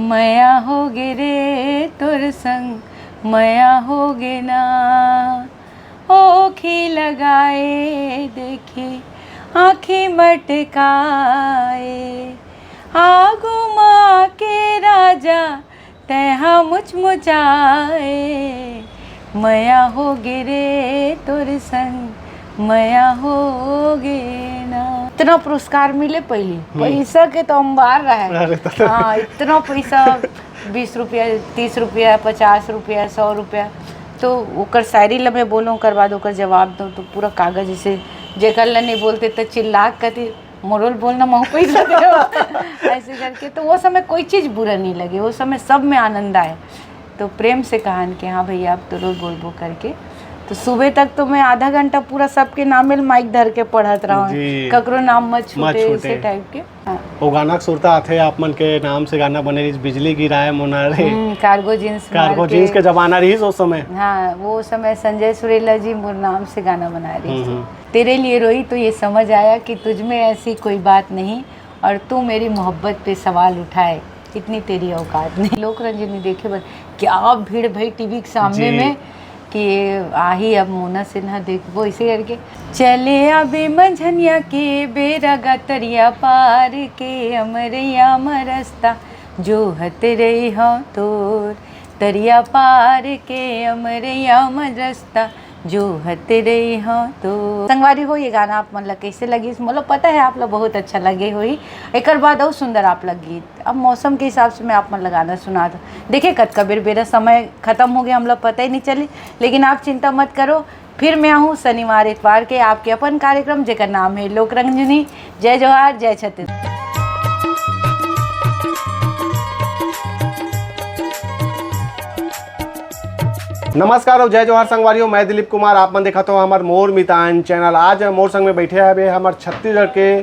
मया होगे रे तोर संग मया होगे ना। ओखी लगाए देखे आँखें मटकाए, आगू माँ के राजा तैहा मुचमुचाए। मया होगे रे तोर संग मया होगे ना। इतना पुरस्कार मिले पहले, पैसा के तो अंबार रहे। हाँ, इतना पैसा 20 रुपया, 30 रुपया, 50 रुपया, 100 रुपया। तो ओकर शायरी ला मैं बोलूँ, ओकर बाद ओकर जवाब दूँ तो पूरा कागज से जेकर ला नहीं बोलते तो चिल्ला कती मोरल बोलना महू पैसा दे ऐसे करके। तो वो समय कोई चीज़ बुरा नहीं लगे, वो समय सब में आनंद आए। तो प्रेम से कहान कि हाँ भैया आप तो रोज बोलबो करके। तो सुबह तक तो मैं आधा घंटा पूरा सबके नाम माइक धर के पढ़त रहा हूँ, ककरो नाम मत छूटे इसे टाइप के। हाँ। वो गाना सुरता आते आप मन के नाम से गाना बने, बिजली गिराए मोनारे, कार्गो जींस के जमाना रही उस समय। हाँ, वो समय संजय सुरेला जी मोर नाम से गाना बना रही थी। तेरे लिए रोई तो ये समझ आया कि तुझ में ऐसी कोई बात नहीं, और तू मेरी मोहब्बत पे सवाल उठाए, इतनी तेरी औकात नहीं। लोक रंजनी देखे बस क्या भीड़ भाई टीवी के सामने में कि आही अब मोना सिन्हा देखबो इसे करके। चले अबे मंझनिया के बेरा गतरिया पार के, अमरिया मरस्ता जो हत रही हो तोर, तरिया पार के अमरिया मरस्ता जो हते रही हो। तो संगवारी हो ये गाना आप मतलब कैसे लगी? मतलब पता है आप लोग बहुत अच्छा लगे हुई। एक बाद और सुंदर आप लग गीत। अब मौसम के हिसाब से मैं आप मतलब गाना सुना दो। देखिए कद कबीर मेरा समय ख़त्म हो गया, हम लोग पता ही नहीं चली, लेकिन आप चिंता मत करो। फिर मैं हूँ शनिवार इतवार के आपके अपन कार्यक्रम जेकर नाम है लोक रंजनी। जय जोहार, जय छत्तीसगढ़। नमस्कार और जय जोहार संगवारियों, मैं दिलीप कुमार। आप मन देखा तो हमारे मोर मितान चैनल। आज मोर संग में बैठे हैं हमारे छत्तीसगढ़ के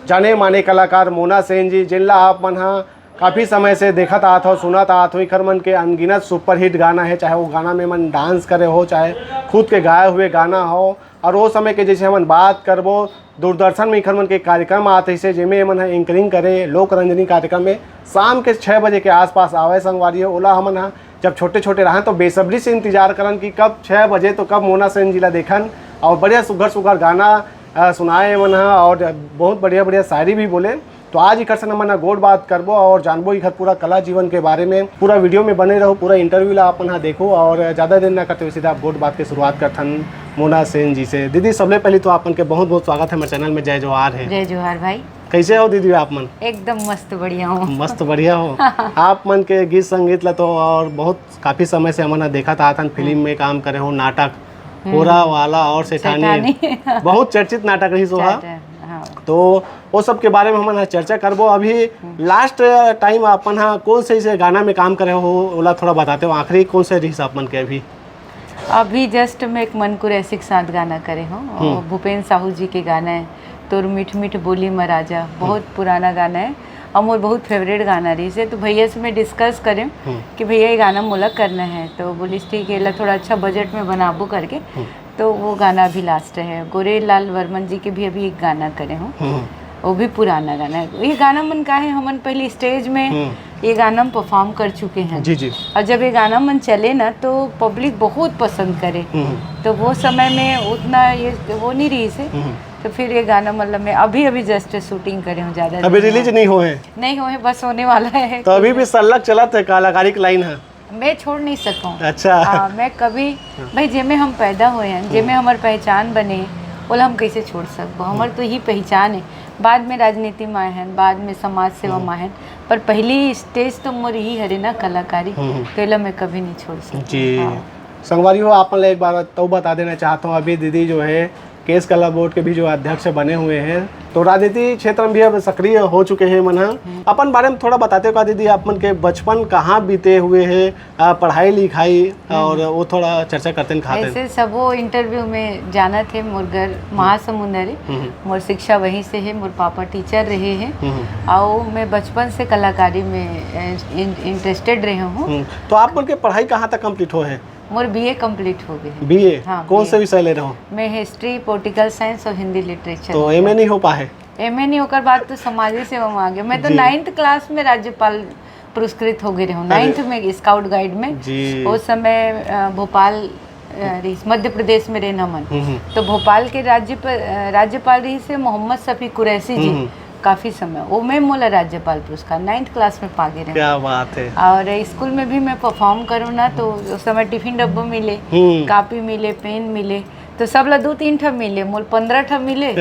जाने माने कलाकार मोना सेन जी, जिनला आप मन हाँ काफ़ी समय से देखा था और सुना था। तो इखर मन के अनगिनत सुपरहिट गाना है, चाहे वो गाना में मन डांस करे हो, चाहे खुद के गाए हुए गाना हो। और वो समय के जैसे हमन बात करबो, दूरदर्शन में इखर मन के कार्यक्रम आते से जिसमें मन एंकरिंग करे लोक रंजनी कार्यक्रम में शाम के 6 बजे के आसपास आवे संगवारियों। ओला हमन हाँ जब छोटे छोटे रहें तो बेसब्री से इंतजार करन कि कब 6 बजे तो कब मोना सेन जी ला देखन, और बढ़िया सुघर सुघर गाना सुनाए मन और बहुत बढ़िया बढ़िया शायरी भी बोले। तो आज इकर से मना गोड बात करबो और जानबो इखर पूरा कला जीवन के बारे में। पूरा वीडियो में बने रहो, पूरा इंटरव्यू ला अपन हाँ देखो, और ज़्यादा देर ना करते हुए सीधा आप गोड बात की शुरुआत करथन मोना सेन जी से। दीदी सबसे पहले तो आपन के बहुत बहुत स्वागत है हमारे चैनल में। जय जोहार है। जय जोहार भाई। कैसे हो दीदी आप मन? एकदम मस्त बढ़िया हूँ। मस्त बढ़िया हो। आप मन के गीत संगीत ला तो और बहुत काफ़ी समय से हमने देखा था फिल्म में काम करे हो, नाटक होरा वाला और सेठानी बहुत चर्चित नाटक रही सोहा। तो वो सब के बारे में हम चर्चा करबो। अभी लास्ट टाइम अपन हाँ कौन से गाना में काम करे हो ओला थोड़ा बताते हो, आखिरी कौन से रही अपन के? अभी जस्ट मैं एक मनकुर ऐसे के साथ गाना करे हूँ, भूपेन साहू जी के गाना है तोर मीठ मीठ बोली महाराजा। बहुत पुराना गाना है और मोर बहुत फेवरेट गाना रही से। तो भैया से मैं डिस्कस करें कि भैया ये गाना मोला करना है, तो बोलिस ठीक है थोड़ा अच्छा बजट में बनाबो करके। तो वो गाना अभी लास्ट है। गोरे लाल वर्मन जी के भी अभी एक गाना करे हूँ, वो भी पुराना गाना है। ये गाना मन का है हमन पहले स्टेज में ये गाना हम परफॉर्म कर चुके हैं जी जी। और जब ये गाना मन चले ना तो पब्लिक बहुत पसंद करे। तो वो समय में उतना ये वो नहीं रही से, तो फिर ये गाना मतलब मैं अभी जस्ट शूटिंग करे हूँ। ज़्यादा अभी रिलीज नहीं हुए बस होने वाला है। तो अभी भी सल्लग चला है कलाकारी की लाइन है, मैं छोड़ नहीं सकूँ। अच्छा। मैं कभी भाई जेमे हम पैदा हुए हैं, जेमे हमारी पहचान बने, बोला हम कैसे छोड़ सकते। हमारी तो यही पहचान है। बाद में राजनीति में आए हैं, बाद में समाज सेवा में आए हैं, पर पहली स्टेज तो मोर यही हरे ना कलाकारी, तो मैं कभी नहीं छोड़ सकती जी। संगवारी हो आप एक बार तो बता देना चाहता हूँ, अभी दीदी जो है केस कला बोर्ड के भी जो अध्यक्ष बने हुए हैं, तो राजनीति क्षेत्र में भी अब सक्रिय हो चुके हैं मन। अपन बारे में थोड़ा बताते हो का दीदी, आप मन के बचपन कहाँ बीते हुए हैं, पढ़ाई लिखाई और वो थोड़ा चर्चा करते हैं खाते हैं। ऐसे सब वो इंटरव्यू में जाना थे। मोर घर महासमुंदर है, मोर शिक्षा वहीं से है, मोर पापा टीचर रहे हैं और मैं बचपन से कलाकारी में इंटरेस्टेड रहे हूँ। तो आप मन के पढ़ाई कहाँ तक कम्प्लीट हो है? मोर BA कंप्लीट हो गए। BA? हाँ, कौन से विषय ले रहे हो? मैं हिस्ट्री, पॉलिटिकल साइंस और हिंदी लिटरेचर। तो MA नहीं हो पाए? MA नहीं होकर बाद तो समाजी सेवा में आ गया। मैं तो 9th क्लास में राज्यपाल पुरस्कृत हो गए रहे हूँ 9th में स्काउट गाइड में जी। उस समय भोपाल मध्य प्रदेश में रहना मन तो भोपाल के राज्यपाल रही से मोहम्मद शफी कुरैशी जी काफ़ी समय वो मैं मोला राज्यपाल पुरस्कार 9th क्लास में पा गए रहे। क्या बात है। और स्कूल में भी मैं परफॉर्म करूँ ना तो उस समय टिफिन डब्बा मिले, कापी मिले, पेन मिले, तो सब ला 2-3 ठा मिले, मोल 15 ठा मिले।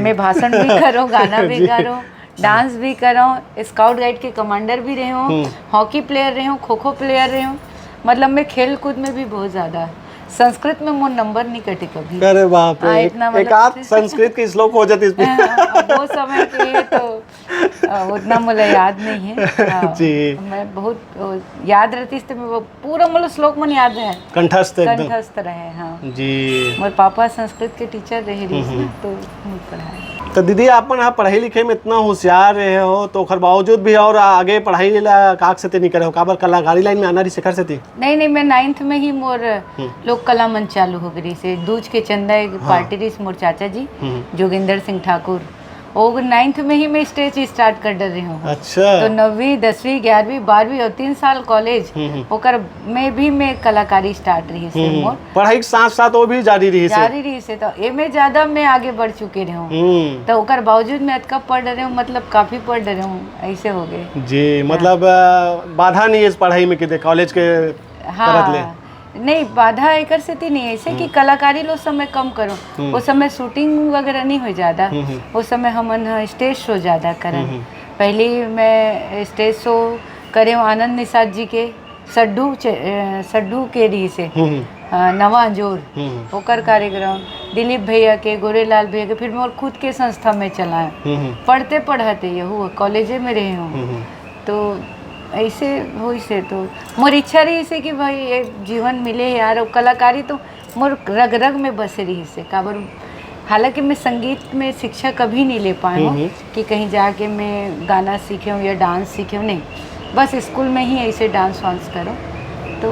मैं भाषण भी करूँ, गाना भी करूँ, डांस भी करूँ, स्काउट गाइड के कमांडर भी रहे हूँ, हॉकी प्लेयर रहे हूँ, खो खो प्लेयर रहे हूँ, मतलब मैं खेल कूद में भी बहुत ज़्यादा। संस्कृत में मोर नंबर नहीं कटे कभी। अरे बाप रे, एक आध संस्कृत की श्लोक हो जाती इसमें। वो समय के लिए तो उतना मुझे याद नहीं है जी। मैं बहुत याद रहती तो मैं पूरा मतलब श्लोक मन याद है, कंठस्थ रहे। हाँ जी। मेरे पापा संस्कृत के टीचर रहे तो मुझे पढ़ाए। तो दीदी आप पढ़ाई लिखे में इतना होशियार रहे हो तो ओकर बावजूद भी और आगे पढ़ाई ला काक से नहीं करे हो, काबर कलाकारी लाइन में आना रही शिखर से थी? नहीं मैं 9th में ही मोर लोक कला मंच चालू हो गई से दूज के चंदा एक पार्टी रही मोर चाचा जी जोगिंदर सिंह ठाकुर, और 9th में ही मैं स्टेज स्टार्ट कर रही हूँ। अच्छा। तो 9वीं 10वीं 11वीं 12वीं और 3 साल कॉलेज होकर मैं कलाकारी स्टार्ट रही से मोर पढ़ाई के साथ साथ वो भी जारी रही से तो ए में ज्यादा मैं आगे बढ़ चुके रही हूँ। तो ओकर बावजूद मैं अतका पढ़ रही हूँ, मतलब काफी पढ़ रही हूँ, ऐसे हो गए जी। मतलब बाधा नहीं है इस पढ़ाई में कि कॉलेज के करत ले? नहीं बाधा एक से नहीं है, ऐसे कि कलाकारी लो समय कम करो, उस समय शूटिंग वगैरह नहीं हो ज्यादा, उस समय हमन स्टेज शो ज्यादा करन। पहले मैं स्टेज शो करे आनंद निषाद जी के सड्डू के री से नवा अंजोर होकर कार्यक्रम, दिलीप भैया के, गोरेलाल भैया के, फिर मैं और खुद के संस्था में चलाए पढ़ते पढ़ाते ये हुआ कॉलेजे में रहे हूँ। तो ऐसे हो से तो मोर इच्छा रही से कि भाई ये जीवन मिले यार, और कलाकारी तो मोर रग रग में बसे रही से काबर। हालांकि मैं संगीत में शिक्षा कभी नहीं ले पाई हूँ कि कहीं जाके मैं गाना सीखे हूँ या डांस सीखे हूँ, नहीं, बस स्कूल में ही ऐसे डांस वांस करो तो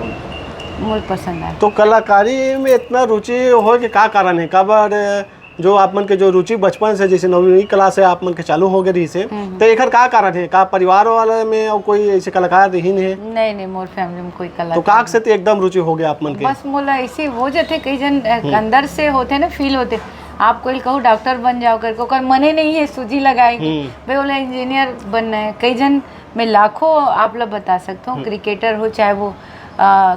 मुझे पसंद आया। तो कलाकारी में इतना रुचि हो कि क्या कारण है, काबर जो आप मन के जो रुचि बचपन से जैसे 9वीं क्लास से आप मन के चालू हो गई से, तो एक का कारण है का परिवार वाले में और कोई ऐसे कलाकार ही नहीं है? नहीं मोर फैमिली में कोई कलाकार तो काक से तो एकदम रुचि हो गया आप मन के? बस मोला ऐसे हो जाते, कई जन अंदर से होते ना फील होते, आप कोई कहो डॉक्टर बन जाओ करके, ओकर मने नहीं है सूजी लगाएगी भाई बोला इंजीनियर बनना है। कई जन मैं लाखों आप लोग बता सकता हूँ, क्रिकेटर हो चाहे वो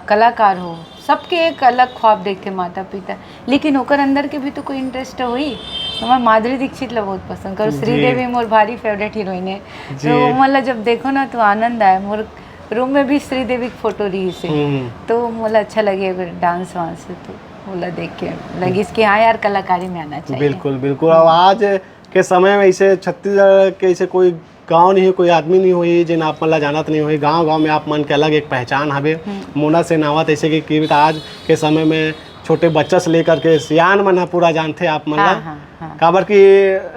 कलाकार हो, सबके एक अलग ख्वाब देखते माता पिता, लेकिन ओकर अंदर के भी तो कोई इंटरेस्ट हुई। तो मैं माधुरी दीक्षित ला बहुत पसंद करूँ, श्रीदेवी मोर भारी फेवरेट हीरोइन है, तो मतलब जब देखो ना तो आनंद आए। मोर रूम में भी श्रीदेवी की फोटो रही से, तो मुझे अच्छा लगे अगर डांस वांस से, तो बोला देख के लगी इसके हाँ यार कलाकारी में आना चाहिए। बिल्कुल बिल्कुल। और आज के समय में ऐसे छत्तीसगढ़ के ऐसे कोई गांव नहीं है, कोई आदमी नहीं हुई जिन आप मन जानत नहीं हुई, गांव में आप मन के अलग एक पहचान हवे मोना सेन आवत ऐसे कि आज के समय में छोटे बच्चा से लेकर के सियान मन पूरा जानते आप मन ला। काबर कि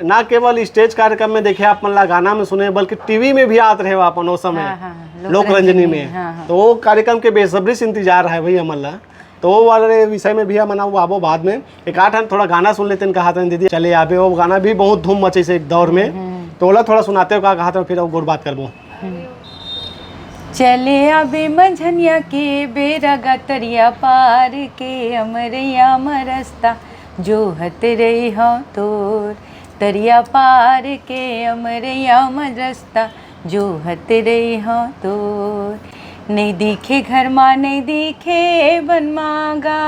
ना केवल स्टेज कार्यक्रम में देखे आप मन ला, गाना में सुने, बल्कि टीवी में भी आते रहे अपन उस समय लोक रंजनी में। तो वो कार्यक्रम के बेसब्री से इंतजार है भैया मन ला। तो वो वाले विषय में भी मना वो आबो बाद में एक आठ थोड़ा गाना सुन लेते हैं, कहा था दीदी चले आबे, वो गाना भी बहुत धूम मचे से एक दौर में, तो ओला थोड़ा सुनाते हो कहा था, फिर गुड़ बात करबो। चले आबे मंझनिया के बेरा गतरिया पार के, अमरिया मरस्ता जो हत रही हो तोर, तरिया पार के अमरिया मरस्ता जो हत रही हो तोर। नहीं दिखे घर माँ नहीं दिखे बन मागा,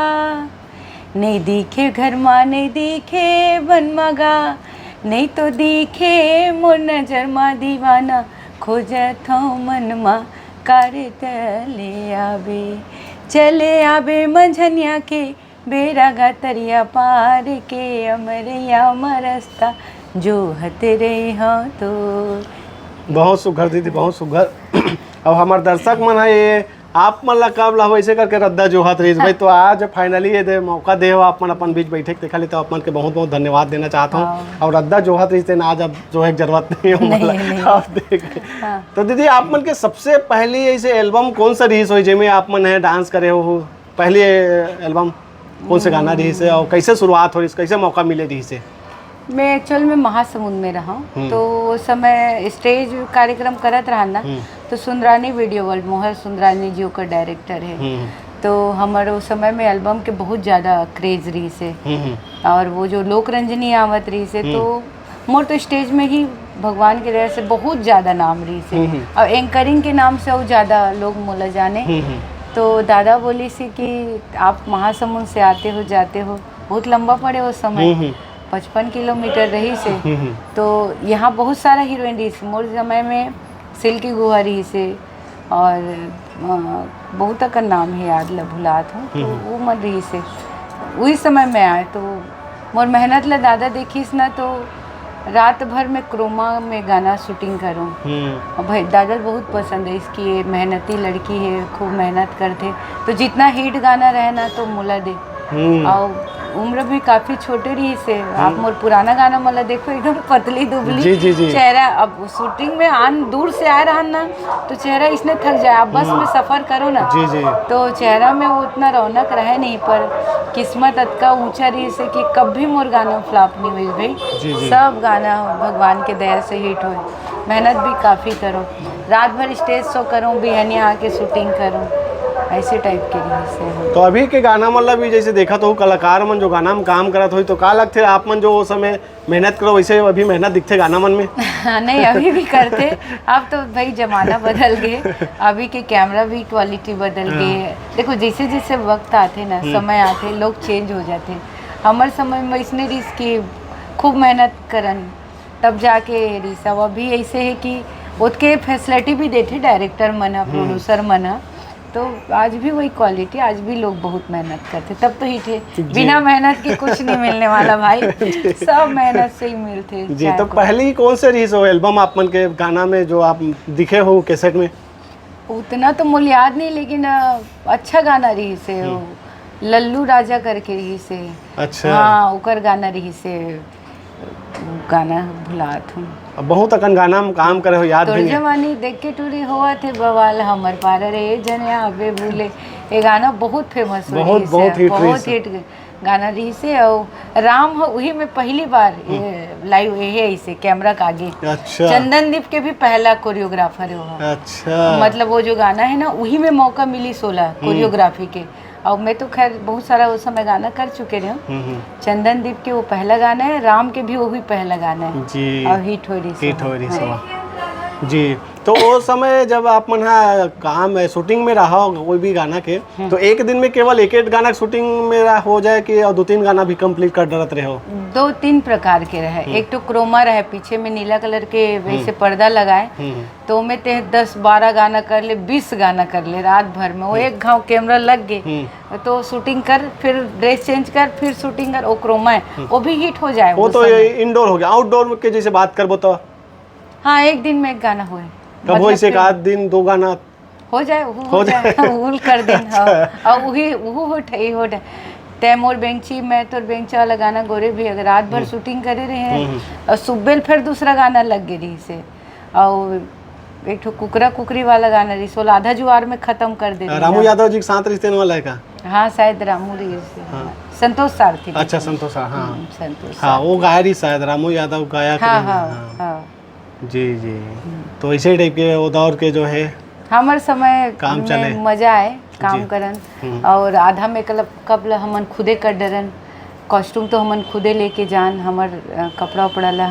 नहीं दिखे घर माँ नहीं दिखे बन मागा, नहीं तो दिखे मोर नजर माँ दीवाना, खोजत हूँ मन माँ कार तले आबे। चले आबे मंझनिया के बेरा गतरिया पार के, अमरिया मरस्ता जो हत रही हो तो। बहुत सुघर दीदी, बहुत सुघर। अब हमारे दर्शक मन है ये आप मन ला कब ला वैसे करके रद्दा जो हाथ रही भाई, तो आज फाइनली ये दे मौका दे हो आप मन अपन बीच बैठे के देखा ले, तो आप मन के बहुत बहुत धन्यवाद देना चाहता हूँ। और रद्दा जो हाथ रही आज अब जो है जरूरत नहीं है आप देख। तो दीदी आप मन के सबसे पहली ऐसे एल्बम कौन सा रही हुई जिसमें आप मन है डांस करे हो, पहली एल्बम कौन से गाना रही से और कैसे शुरुआत हो रही, कैसे मौका मिले रही से? मैं एक्चुअल में महासमुंद में रहा हूँ, तो उस समय स्टेज कार्यक्रम करत रहा ना, तो सुंदरानी वीडियो वर्ल्ड मोहर सुंदरानी जी ओकर डायरेक्टर है। तो हमारे उस समय में एल्बम के बहुत ज़्यादा क्रेज रही से, और वो जो लोक रंजनी आवत रही से, तो मोर तो स्टेज में ही भगवान के दया से बहुत ज़्यादा नाम रही से, और एंकरिंग के नाम से और ज़्यादा लोग मोला जाने। तो दादा बोली सी कि आप महासमुंद से आते हो जाते हो, बहुत लंबा पड़े उस समय, 55 किलोमीटर रही से। तो यहाँ बहुत सारा हीरोइन रही से, मोर समय में सिल्की गुहा रही से, और बहुत का नाम है याद भुलात हूँ, तो वो मन रही से वही समय में आए। तो मोर मेहनत ला दादा देखीस ना, तो रात भर में क्रोमा में गाना शूटिंग करूँ। और भाई दादा बहुत पसंद है इसकी, ये मेहनती लड़की है, खूब मेहनत करते, तो जितना हिट गाना रहे ना तो मोला दे। और उम्र भी काफी छोटे रही से, आप मोर पुराना गाना मला देखो, एकदम पतली दुबली जी। चेहरा। अब शूटिंग में आन दूर से आए रहा ना, तो चेहरा इसने थक जाए। आप बस में सफर करो ना, जी। तो चेहरा में वो उतना रौनक रहे नहीं, पर किस्मत अतका ऊंचा रही से कि कभी मोर गाना फ्लॉप नहीं हुई भाई। सब गाना भगवान के दया से हिट हो। मेहनत भी काफ़ी करो, रात भर स्टेज शो करूँ, बिहनिया आके शूटिंग करूँ, ऐसे टाइप के लिए से। तो अभी के गाना मतलब भी जैसे देखा तो कलाकार मन जो गाना में काम करत हो, तो का लगते आप मन जो वो समय मेहनत करो, वैसे अभी मेहनत दिखते गाना मन में? नहीं, अभी भी करते। अब तो भाई जमाना बदल गए, अभी के कैमरा भी क्वालिटी बदल गए। देखो जैसे जैसे वक्त आते ना, समय आते, लोग चेंज हो जाते। हमारे समय में इसने रिस्क खूब मेहनत करन तब जाके रिसा। अभी ऐसे है कि उसके फैसिलिटी भी देते डायरेक्टर मना, प्रोड्यूसर मना, तो आज भी वही क्वालिटी, आज भी लोग बहुत मेहनत करते। तब तो ही थे, बिना मेहनत के कुछ नहीं मिलने वाला भाई, सब मेहनत से ही मिलते जी। तो पहले कौन से रही सो एल्बम आप मन के गाना में जो आप दिखे हो कैसेट में? उतना तो मुझे याद नहीं, लेकिन अच्छा गाना रही से, लल्लू राजा करके रही से। अच्छा। हाँ, ओकर गाना रही से, गाना भुलात हूँ। बहुत अकन गाना में काम करे हो, याद भी नहीं। जवानी देख के टूरी हुआ थे बवाल हमर पार रे जने आवे भूले, ये गाना बहुत फेमस हो, बहुत हिट गाना रही से। और राम हो वही में पहली बार लाइव ये ऐसे कैमरा का आगे। अच्छा। चंदनदीप के भी पहला कोरियोग्राफर है वो। अच्छा। मतलब वो जो गाना है ना, वही में मौका मिली 16 कोरियोग्राफी के। और मैं तो खैर बहुत सारा उस समय गाना कर चुके रहे। चंदनदीप के वो पहला गाना है, राम के भी वो भी पहला गाना है जी, और हिट हो रही जी। तो वो समय जब आप मन काम शूटिंग में रहा कोई भी गाना के, तो एक दिन में केवल एक गाना शूटिंग में हो जाए कि और 2-3 गाना भी कंप्लीट कर डरत रहे हो? 2-3 प्रकार के रहे। एक तो क्रोमा रहे, पीछे में नीला कलर के वैसे पर्दा लगाए, तो मैं 10-12 गाना कर ले, 20 गाना कर ले रात भर में। वो एक घाव कैमरा लग गए तो शूटिंग कर, फिर ड्रेस चेंज कर, फिर शूटिंग कर। वो क्रोमा है, वो भी हिट हो जाए। वो तो इंडोर हो गया। आउटडोर के जैसे बात करबो तो हाँ, एक दिन में एक गाना हुए, कब हो इसे आध दिन 2 गाना हो जाए, हो जाए उल कर दिन। और वही हो तैमूर बेंची मैं तो बेंचा वाला गाना गोरे भी अगर रात भर शूटिंग करे रहे हैं, और सुबह फिर दूसरा गाना लग गई रही से। और एक तो कुकरा कुकरी वाला गाना रही सो आधा जुआर में खत्म कर दे। रामू यादव जी के साथ रिश्ते वाला है का? हाँ, शायद रामू रही से। संतोष सारथी। अच्छा, संतोष। हाँ, संतोष। हाँ, वो गाया रही शायद, रामू यादव गाया। हाँ। जी। तो इसी टाइप के वो दौर के जो है हमारे समय काम चले, मजा आए काम करन। और आधा में कब हमन खुदे कर डरन, कॉस्ट्यूम तो हमन खुदे लेके जान, हमार कपड़ा उपड़ा ला,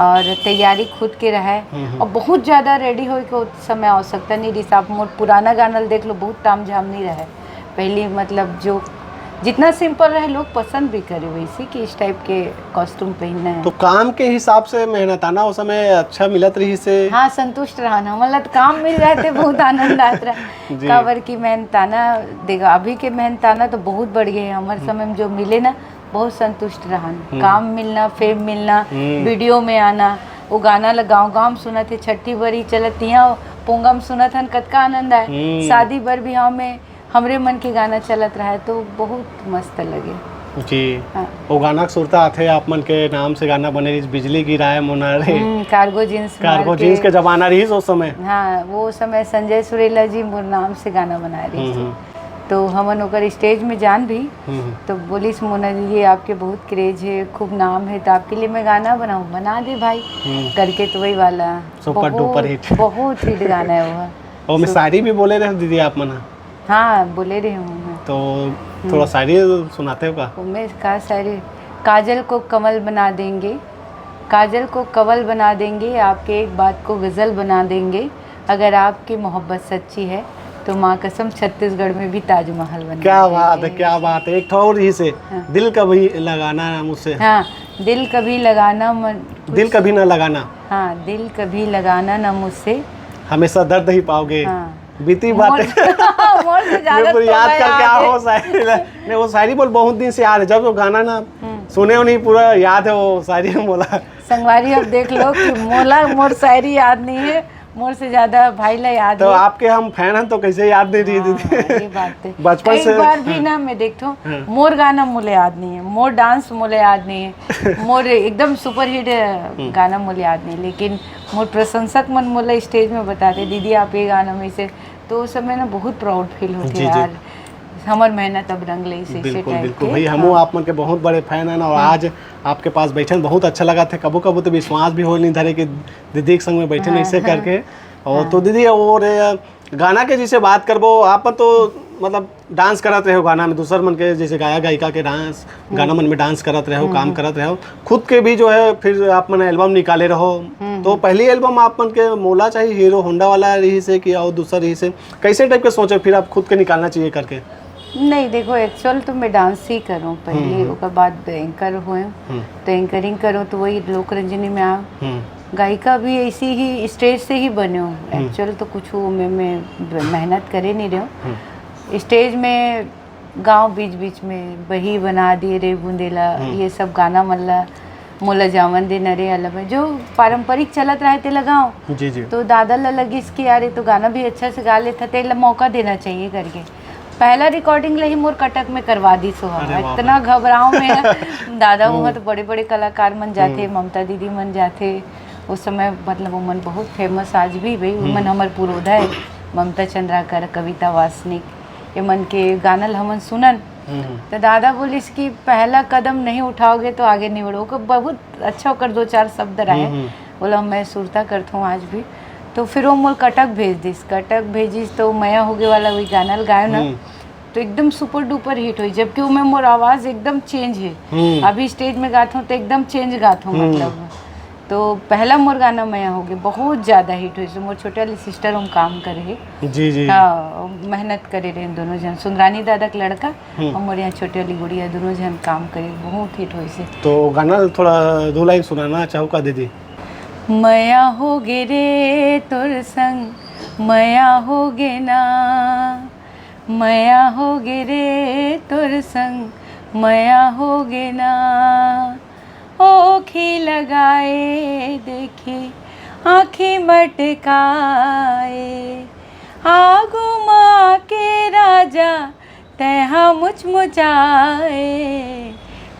और तैयारी खुद के रहे। और बहुत ज़्यादा रेडी हो के उस समय आवश्यकता नहीं रही। आप मोर पुराना गाना देख लो, बहुत ताम झाम नहीं रहे पहले। मतलब जो जितना सिंपल रहे लोग पसंद भी करे वैसे कि इस टाइप के कॉस्ट्यूम पहनना है। तो काम के हिसाब से मेहनताना उस समय अच्छा मिलत रही से? हाँ, संतुष्ट रहा ना, मतलब काम मिल रहे थे, बहुत आनंद आता रहा। काबर की मेहनताना देखो, अभी के मेहनताना तो बहुत बढ़ गए। हमारे समय में जो मिले ना, बहुत संतुष्ट रहा। काम मिलना, फेम मिलना, वीडियो में आना, वो गाना गाँव गाँव सुना थे, छठी बरी चलत यहाँ पोंगम सुना था, कतका आनंद आए। शादी बर बिहाव में हमरे मन के गाना चलत रहा है, तो बहुत मस्त लगे जी। हाँ। वो गाना सुरता आथे आप मन के नाम से गाना बने रही, बिजली गिराए मोनारे, कार्गो जीन्स के जमाना रही उस समय। हाँ, वो समय संजय सुरीला जी मोर नाम से गाना बना रही। तो हमन ओकर स्टेज में जान भी तो बोलिस मोना दीदी आपके बहुत क्रेज है, खूब नाम है, तो आपके लिए मैं गाना बनाऊँ, बना दे भाई करके। तो वही वाला सुपर डुपर हिट, बहुत हिट गाना है वो। और मैं शायरी भी बोले रहे दीदी आप मना। हाँ बोले रही हूँ मैं। तो थोड़ा शायरी सुनाते हो का? मैं कहा शायरी, काजल को कमल बना देंगे, काजल को कवल बना देंगे, आपके एक बात को गज़ल बना देंगे, अगर आपकी मोहब्बत सच्ची है तो माँ कसम छत्तीसगढ़ में भी ताजमहल बना। क्या बात है, क्या बात है। एक और ही से दिल कभी लगाना मुझसे, हाँ दिल कभी लगाना दिल कभी ना लगाना, हाँ दिल कभी लगाना ना मुझसे, हमेशा दर्द ही पाओगे, हाँ बीती बातें मोर से ज्यादा मेरे को याद कर क्या हो शायरी नहीं, वो शायरी बोल बहुत दिन से याद है, जब वो गाना ना सुने हो नहीं पूरा याद है वो शायरी बोला। संगवारी अब देख लो कि मोला मोर शायरी याद नहीं है, मोर से ज्यादा भाई ला याद तो है। आपके हम फैन हैं तो कैसे याद नहीं रही दीदी? ये बात है, बचपन से एक बार भी ना मैं देखता हूँ मोर गाना मुझे याद नहीं है, मोर डांस मुझे याद नहीं है, मोर एकदम सुपर हिट गाना मुझे याद नहीं, लेकिन मोर प्रशंसक मन मुझे स्टेज में बताते दीदी आप ये गाना में से, तो उस समय ना बहुत प्राउड फील होती है यार, हमार मेहनत अब रंग ले से। बिल्कुल बिल्कुल भाई, हम आप मन के बहुत बड़े फैन हैं ना, और आज आपके पास बैठे बहुत अच्छा लगा था। कबू कबू तो विश्वास भी हो नहीं धरे कि दीदी के संग में बैठे ऐसे करके। और तो दीदी और गाना के जैसे बात करबो, आप तो मतलब डांस करत रहे हो गाना में, दूसर मन के जैसे गाया गायिका के डांस गाना मन में डांस करत रहे हो, काम करत रहे हो, खुद के भी जो है फिर आप मन एल्बम निकाले रहो। तो पहली एल्बम आप मन के मोला चाहिए हीरो होंडा वाला रही से कि और दूसरा रही से, कैसे टाइप के सोचे फिर आप खुद के निकालना चाहिए करके? नहीं देखो एक्चुअल तो मैं डांस ही करूँ पहले, उसके बाद एंकर हुए, तो एंकरिंग करूँ तो वही लोक रंजनी में आ, गायिका भी ऐसी ही स्टेज से ही बने हो। एक्चुअल तो कुछ मैं मेहनत करे नहीं रही हूँ, स्टेज में गांव बीच बीच में बही बना दिए रे बूंदेला, ये सब गाना मल्ला मोला जावन दे नरे अलग में जो पारंपरिक चलत रहे थे लगाओ जी जी। तो दादा ला लगी इसकी यार ये तो गाना भी अच्छा से गा लेता, तेल मौका देना चाहिए करके पहला रिकॉर्डिंग ले ही मोर कटक में करवा दी सो। इतना घबराओ में दादा वहाँ तो बड़े बड़े कलाकार मन जाते, ममता दीदी मन जाते उस समय, मतलब वो मन बहुत फेमस आज भी भाई, वो मन हमार पुरोधा है, ममता चंद्राकर, कविता वासनिक, ये मन के गाना हमन सुनन। तो दादा बोलिस कि पहला कदम नहीं उठाओगे तो आगे नहीं बढ़ोगे, बहुत अच्छा होकर दो चार शब्द रहे, बोला मैं सुरता करता हूँ आज भी। तो फिर वो मोल कटक भेज दिस, कटक भेजिस तो मया होगे वाला वही गाना गायो ना, तो एकदम सुपर डुपर हिट हुई, जबकि वो में मोर आवाज़ एकदम चेंज है, अभी स्टेज में गाता हूँ तो एकदम चेंज गाता हूँ मतलब। तो पहला मोर गाना मया हो गया, बहुत ज़्यादा हिट हुई, मोर छोटे वाली सिस्टर हम काम करे जी जी, हाँ मेहनत करे रहे दोनों जन, सुंदरानी दादा का लड़का और मोर यहाँ छोटे वाली गुड़िया, दोनों जन काम करे, बहुत हिट हुई से। तो गाना थोड़ा दो लाइन सुनाना चाहो का दीदी? मया हो गे रे तोर संग, मया हो गे ना, मया हो गे रे तोर संग, मया हो गे ना, ओखी लगाए देखे आँखें मटकाए, आगू माँ के राजा तैहा मुचमुचाए,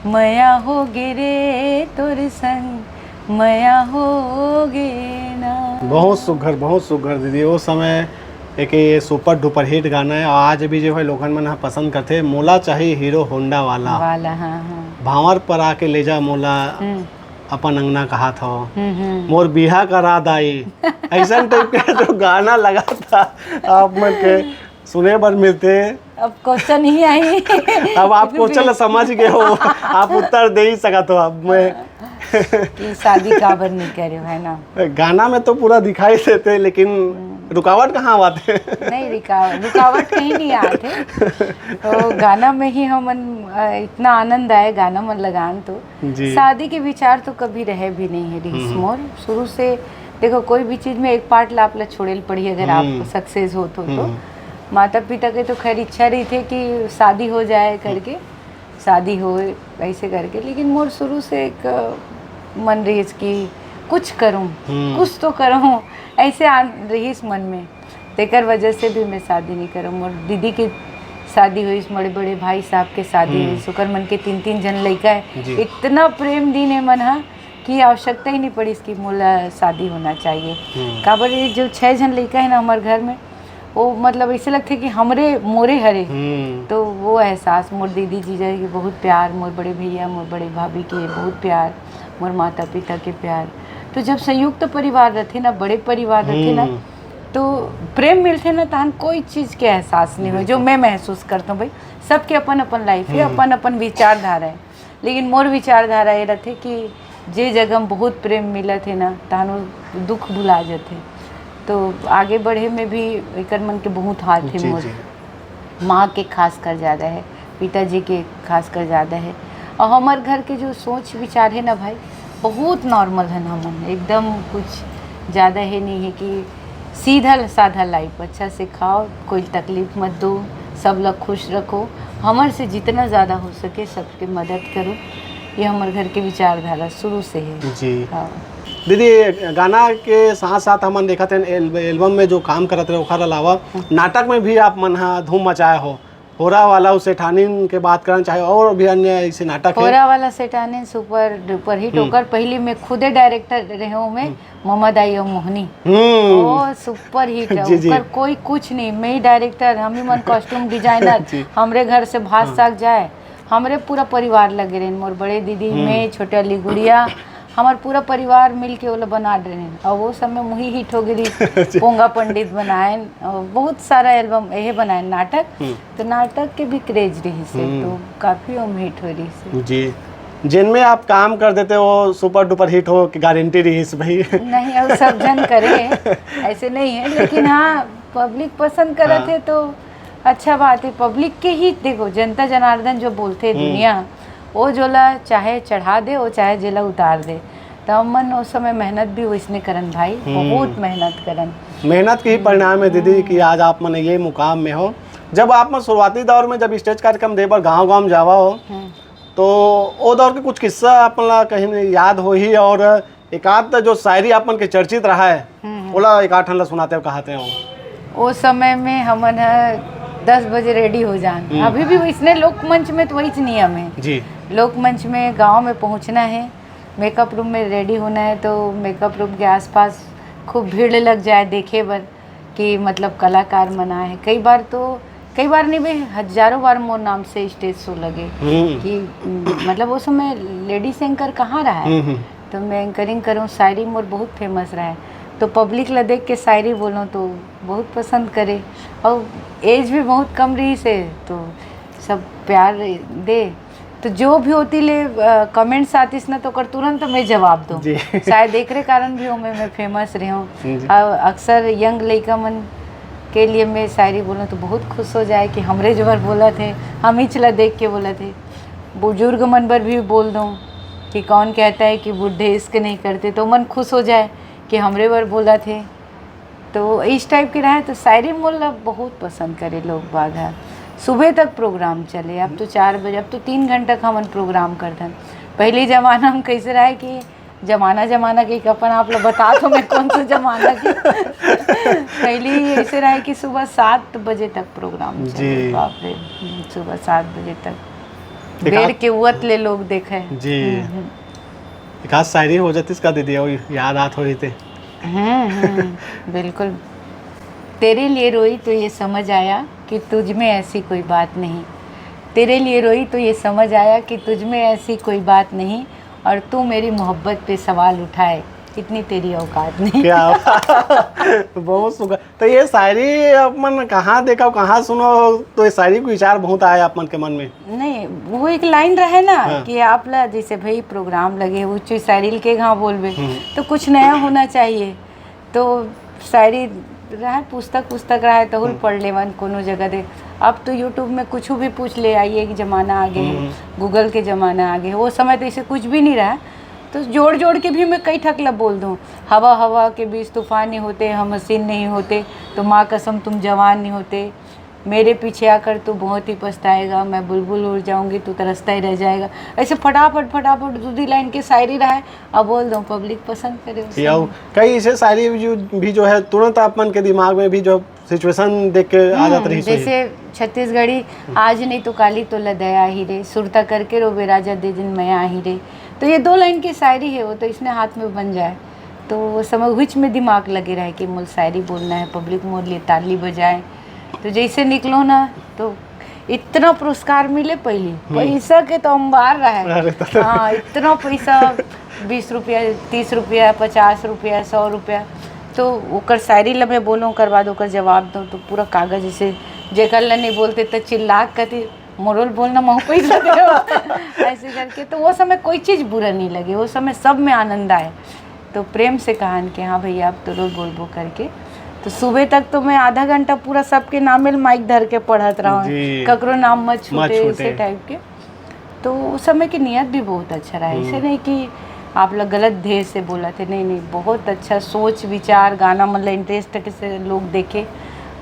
मया हो गे रे तोर संग, मया हो गे ना। बहुत सुघर दीदी, वो समय एक ये सुपर डुपर हिट गाना है, और आज भी जो है लोगन मन पसंद करते, मोला चाहिए हीरो होंडा वाला, हाँ हाँ, भावर पर आके ले जा मोला अपन अंगना कहा था, मोर बिहा करा दाई, ऐसा टाइप के जो गाना लगा था आप मन के सुने बर मिलते। अब क्वेश्चन ही आई अब आप क्वेश्चन समझ गए हो, आप उत्तर दे ही सका तो अब मैं कि शादी काबर नहीं करे है ना, गाना में तो पूरा दिखाई देते, लेकिन रुकावट कहाँ आते? नहीं रुकावट कहीं नहीं आते, तो गाना में ही हम इतना आनंद आए गाना मन लगान, तो शादी के विचार तो कभी रहे भी नहीं है रिस मोर शुरू से। देखो कोई भी चीज़ में एक पार्ट लापला छोड़े पड़ी, अगर आप सक्सेस हो तो माता पिता के तो खैर इच्छा रही थे कि शादी हो जाए करके, शादी हो ऐसे करके, लेकिन मोर शुरू से एक मन रही कि कुछ करूं, कुछ तो करूं, ऐसे रही इस मन में, तेकर वजह से भी मैं शादी नहीं करूँ। मोर दीदी की शादी हुई, बड़े बड़े भाई साहब के शादी हुई, शुक्र मन के 3-3 जन लड़का है, इतना प्रेम दिन है मन हा कि आवश्यकता ही नहीं पड़ी इसकी मोला शादी होना चाहिए। काबर ये जो 6 जन लड़का है ना हमारे घर में, वो मतलब ऐसे लगते कि हमरे मोरे हरे। हम्म, तो वो एहसास मोर दीदी जीजा के बहुत प्यार, मोर बड़े भैया मोर बड़े भाभी के बहुत प्यार, मोर माता पिता के प्यार। तो जब संयुक्त परिवार रहते ना, बड़े परिवार रहते ना, तो प्रेम मिलते ना, तहन कोई चीज़ के एहसास नहीं हो जो मैं महसूस करता हूँ। भाई सबके अपन अपन लाइफ है, अपन अपन विचारधारा है, लेकिन मोर विचारधारा ये रहते कि जे जगह में बहुत प्रेम मिला थे ना, तहन वो दुख भुला जाते। तो आगे बढ़े में भी एक मन के बहुत हाथ है जी मोर। जी माँ के खास कर ज़्यादा है, पिताजी के खास कर ज़्यादा है। और हमारे घर के जो सोच विचार है ना भाई, बहुत नॉर्मल है ना, मन एकदम कुछ ज़्यादा है नहीं है कि सीधा साधा लाइफ, अच्छा से खाओ, कोई तकलीफ मत दो, सब लोग खुश रखो, हमारे से जितना ज़्यादा हो सके सबके मदद करो। ये हमारे घर के विचारधारा शुरू से है। जी। हाँ। दीदी गाना के साथ साथ हमन देखा थे एल्बम में जो काम करत रहे ओखर अलावा नाटक में भी आप मन हा धूम मचाए हो। होरा वाला उसे ठानिन के बात करना चाहे और भी अन्य ऐसे नाटक है। होरा वाला सेठाने सुपर डुपर हिट होकर पहले मैं खुदे डायरेक्टर रहे हूँ मैं, मोहम्मद आई और मोहनी। ओ सुपर हिट है, जी, जी। ओकर कोई कुछ नहीं, मैं ही डायरेक्टर, हम ही मन कॉस्ट्यूम डिजाइनर, हमरे घर से भात साग जाए, हमरे पूरा परिवार लगे रहे, मोर बड़े दीदी मैं, छोटे अली गुड़िया, हमार पूरा परिवार मिल के वो बना रहे हैं। और वो समय मुही हिट हो गई, पोंगा पंडित बनाए, और बहुत सारा एल्बम यही बनाए नाटक। तो नाटक के भी क्रेज रही से, तो काफ़ी हम हिट हो रही से। जी, जिनमें आप काम कर देते हो सुपर डुपर हिट हो की गारंटी रही है भाई। नहीं, अब सब जन करे ऐसे नहीं है, लेकिन हाँ पब्लिक पसंद करे थे तो अच्छा बात है। पब्लिक के ही देखो, जनता जनार्दन जो बोलते दुनिया, वो जोला चाहे चढ़ा दे, वो चाहे जेला उतार दे। तो अमन उस समय मेहनत भी वैसने करन भाई, बहुत मेहनत करन। मेहनत के ही परिणाम है दीदी कि आज आप मन ये मुकाम में हो। जब आप मन शुरुआती दौर में जब स्टेज कार्यक्रम दे बार गाँव गाँव जावा हो, तो वो दौर के कुछ किस्सा अपन कहीं याद हो ही, और एक आध जो शायरी अपन के चर्चित रहा है बोला एक आठ ला सुनाते हो कहते हो। वो समय में हमन 10 बजे रेडी हो जान। अभी भी वैसने लोकमंच में तो वही नियम है जी। लोकमंच में गांव में पहुंचना है, मेकअप रूम में रेडी होना है, तो मेकअप रूम के आसपास खूब भीड़ लग जाए देखे बर कि मतलब कलाकार मना है। कई बार नहीं भाई, हजारों बार मोर नाम से स्टेज शो लगे कि मतलब वो समय लेडीज एंकर कहाँ रहा है, तो मैं एंकरिंग करूँ, शायरी मोर बहुत फेमस रहा है। तो पब्लिक ला देख के शायरी बोलो तो बहुत पसंद करे, और एज भी बहुत कम रही से, तो सब प्यार दे। तो जो भी होती ले कमेंट्स आतीस ना, तो कर तुरंत मैं जवाब दूँ। शायद देख रहे कारण भी हो मैं फेमस रही हूँ। अक्सर यंग लड़का मन के लिए मैं शायरी बोलूँ तो बहुत खुश हो जाए कि हमरे जो बार बोला थे, हम ही चला देख के बोला थे। बुजुर्ग मन पर भी बोल दूँ कि कौन कहता है कि बूढ़े इश्क नहीं करते, तो मन खुश हो जाए कि हमरे बार बोला थे। तो इस टाइप की रहा, तो शायरी मोला बहुत पसंद करे लोग बाग। सुबह तक प्रोग्राम चले, अब तो 4 बजे, अब तो 3 घंटा का हम प्रोग्राम करते। पहले ज़माना हम कैसे रहा है कि जमाना के अपन आप लोग बता दो मैं कौन सा जमाना की। पहले ऐसे रहा है कि सुबह 7 बजे तक प्रोग्राम चले, बाप रे, सुबह 7 बजे तक बेर के उत ले लोग देखे जी। खास शायरी हो जाती इसका दीदी, याद आत हो रही थी। बिल्कुल। तेरे लिए रोई तो ये समझ आया कि तुझ में ऐसी कोई बात नहीं, तेरे लिए रोई तो ये समझ आया कि तुझ में ऐसी कोई बात नहीं, और तू मेरी मोहब्बत पे सवाल उठाए, इतनी तेरी औकात नहीं। क्या बहुत सुखद। तो ये शायरी अपन कहाँ देखा कहाँ सुनो, तो ये शायरी को विचार बहुत आया अपन के मन में। नहीं, वो एक लाइन रहे ना कि आप ला जैसे भाई प्रोग्राम लगे उच्च शायरी के घाव बोलबे, तो कुछ नया होना चाहिए। तो शायरी रहा, पुस्तक रहा है तो पढ़ ले मन कोनो जगह दे। अब तो यूट्यूब में कुछ भी पूछ ले, आइए कि ज़माना आगे है, गूगल के ज़माना आगे है। वो समय तो इसे कुछ भी नहीं रहा, तो जोड़ के भी मैं कई ठकला बोल दूँ। हवा के बीच तूफान नहीं होते, हम हसीन नहीं होते, तो माँ कसम तुम जवान नहीं होते, मेरे पीछे आकर तू बहुत ही पछताएगा, मैं बुलबुल उड़ जाऊंगी तू तरसता ही रह जाएगा। ऐसे फटाफट 2 लाइन के शायरी रहा है, अब बोल दो पब्लिक पसंद करे। कई ऐसे शायरी भी जो है तुरंत अपन के दिमाग में भी जो सिचुएशन देख के आ जाती रही। जैसे छत्तीसगढ़ी, आज नहीं तो काली तो लदया ही रे, सुरता करके रो बेराजा दे दिन मैं आ ही रे। तो ये 2 लाइन की शायरी है, वो तो इसने हाथ में बन जाए। तो वो समय हुच में दिमाग लगे रहे कि मोल शायरी बोलना है, पब्लिक मोर लिए ताली बजाए। तो जैसे निकलो ना तो इतना पुरस्कार मिले, पहले पैसा के तो अंबार रहे। हाँ, इतना पैसा, 20 रुपया, 30 रुपया, 50 रुपया, 100 रुपया। तो ओकर शायरी ला मैं बोलूँ, ओकर बाद ओकर जवाब दूँ तो पूरा कागज जैसे जेकर ला नहीं बोलते तो चिल्ला कहती मोरल बोलना महू पैसा दे ऐसे करके। तो वो समय कोई चीज़ बुरा नहीं लगे, वो समय सब में आनंद आए। तो प्रेम से कहान कि हाँ भैया आप तो रोज बोलबो करके। तो सुबह तक तो मैं आधा घंटा पूरा सबके नाम माइक धर के पढ़त रहा हूँ, ककरो नाम मत छूटे, इसे टाइप के। तो उस समय की नियत भी बहुत अच्छा रहा, ऐसे नहीं कि आप लोग गलत ढेर से बोला थे, नहीं, बहुत अच्छा सोच विचार, गाना मतलब इंटरेस्ट से लोग देखे,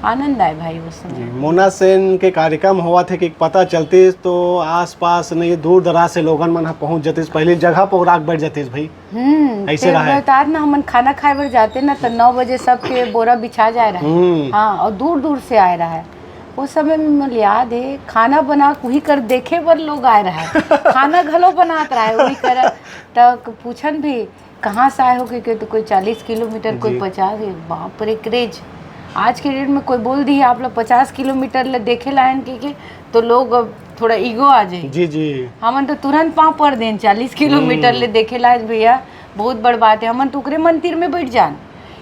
आनंद आए भाई उस समय। मोना सेन के कार्यक्रम हुआ थे कि पता चलते तो आसपास नहीं दूर दराज से लोगन मन पहुंच जाते, पहले जगह पर राख बैठ जाते भाई। ऐसे रहा बता ना, हम खाना खाए बर जाते ना तो 9 बजे सबके बोरा बिछा जाए रहा है। हाँ, और दूर दूर से आए रहा है। उस समय में मुझे याद है खाना बना वही कर देखे बर लोग आए रहा है, खाना घलो बनात रहा है वही कर। तो पूछन भी कहाँ से आए हो कि तो कोई 40 किलोमीटर, कोई 50। बाप रे क्रेज। आज के डेट में कोई बोल दी आप लोग 50 किलोमीटर ले देखे लाइन के तो लोग थोड़ा ईगो आ जाए। जी हमन तो तुरंत पाँव पड़ दें 40 किलोमीटर ले देखे लाए भैया, बहुत बड़ बात है। हमन तो उकरे मंदिर में बैठ जान,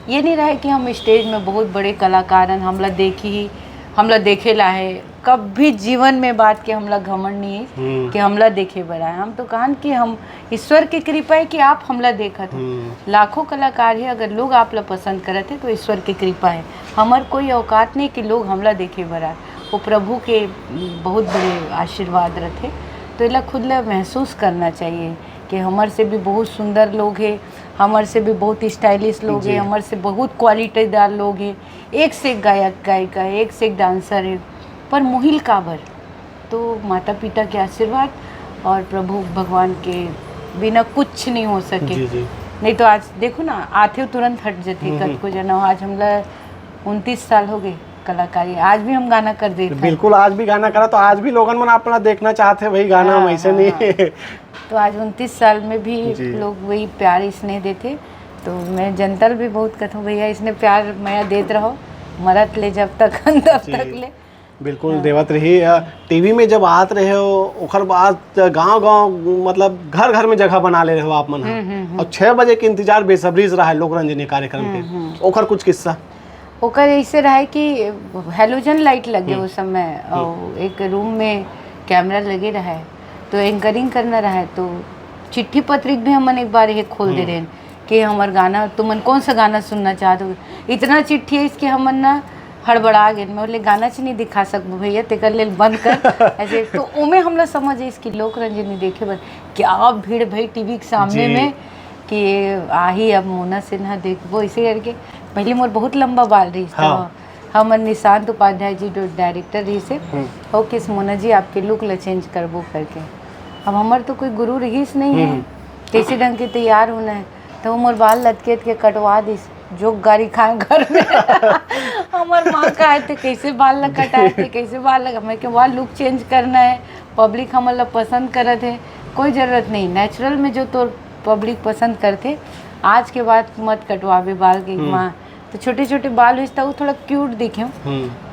ये नहीं रहे कि हम स्टेज में बहुत बड़े कलाकार हमला देखी, हमला देखे ला है। कभी जीवन में बात के हमला घमंड नहीं है कि हमला देखे बड़ा है। हम तो कहन कि हम ईश्वर की कृपा है कि आप हमला देखत हो। लाखों कलाकार है, अगर लोग आप ला पसंद करते तो ईश्वर की कृपा है। हमार कोई औकात नहीं कि लोग हमला देखे बड़ा, वो प्रभु के बहुत बड़े आशीर्वाद रहते। तो इला खुद ला महसूस करना चाहिए कि हमार से भी बहुत सुंदर लोग हैं, हमार से भी बहुत स्टाइलिश लोग हैं, हमार से बहुत क्वालिटीदार लोग हैं, एक से एक गायक गायिका है, एक से एक डांसर है, पर मुहिल काबर। तो माता पिता के आशीर्वाद और प्रभु भगवान के बिना कुछ नहीं हो सके। नहीं तो आज देखो ना, आते तुरंत हट जाते कद को जना। आज हमला 29 साल हो गए कलाकारी, आज भी हम गाना कर देते। बिल्कुल, आज भी गाना करा तो आज भी लोगन मन अपना देखना चाहते भाई गाना। हाँ, ऐसे नहीं। तो आज 29 साल में भी लोग वही प्यार स्नेह देते। तो मैं जनतल भी बहुत कहता हूँ भैया इसने प्यार मैं देते रहो, मरत ले जब तक तब तक ले। बिल्कुल देवत रही। टीवी में जब आते रहे हो ओखर बाद गांव मतलब घर घर में जगह बना ले रहे हो आप मन। और 6 बजे के इंतजार बेसब्री से रहा है लोक रंजनी कार्यक्रम के। ओखर कुछ किस्सा ओकर ऐसे रहा कि हेलोजन लाइट लगे उस समय, और एक रूम में कैमरा लगे रहा है, तो एंकरिंग करना रहा है। तो चिट्ठी पत्रिक भी हमन एक बार ये खोल दे रहे हैं कि हमार गाना तुमन कौन सा गाना सुनना चाहते हो। इतना चिट्ठी है इसके हमन ना हड़बड़ा गए। मैं बोले गाना च नहीं दिखा सकबो भैया, तेकर लेल बंद कर ऐसे। तो उमें हम लोग समझे इसकी लोक रंजनी देखे बन क्या भीड़ भाई टीवी के सामने में कि आही अब मोना सिन्हा देखबो ऐसे करके। पहले मोर बहुत लंबा बाल रही था। हमर निशांत उपाध्याय जी जो डायरेक्टर रही से हो किस मोना जी आपके लुक ला चेंज करबो करके। अब हमार तो कोई गुरु रहीस नहीं है, कैसे ढंग के तैयार होना है। तो मोर बाल लटकेट के कटवा दिस, जो गाड़ी खाए घर में हमार माँ का आए थे कैसे बाल लग कटाए थे, कैसे बाल लगा। मैं क्या लुक चेंज करना है, पब्लिक हमारा पसंद करत है, कोई ज़रूरत नहीं। नेचुरल में जो तो पब्लिक पसंद करते, आज के बाद मत कटवावे बाल की माँ। तो छोटे छोटे बाल हुई था वो थोड़ा क्यूट दिखे।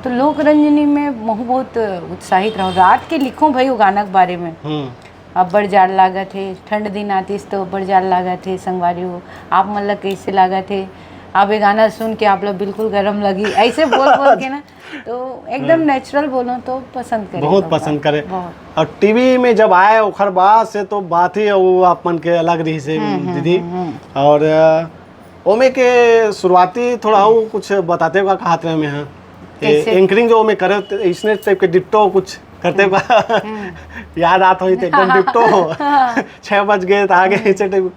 तो लोक रंजनी में महू बहुत उत्साहित रहो, रात के लिखो भाई वो गाना के बारे में। अब बड़ जाड़ लागा थे, ठंड दिन आतीस तो बड़ जाड़ लागा थे संगवारी हो, आप मतलब कैसे लागा थे, आप ये गाना सुन के आप लोग बिल्कुल गर्म लगी ऐसे बोल के ना। तो एकदम नेचुरल बोलो तो पसंद करे, बहुत पसंद करे। और टीवी में जब आए ओखर बाद से तो बात ही वो अपन के अलग रही से दीदी। और ओमे के शुरुआती थोड़ा वो कुछ बताते हुआ कहा में है एंकरिंग जो ओमे करे इसने टाइप के डिप्टो कुछ करते हुआ याद आता हुई एकदम डिप्टो 6 बज गए तो आगे ऐसे टाइप।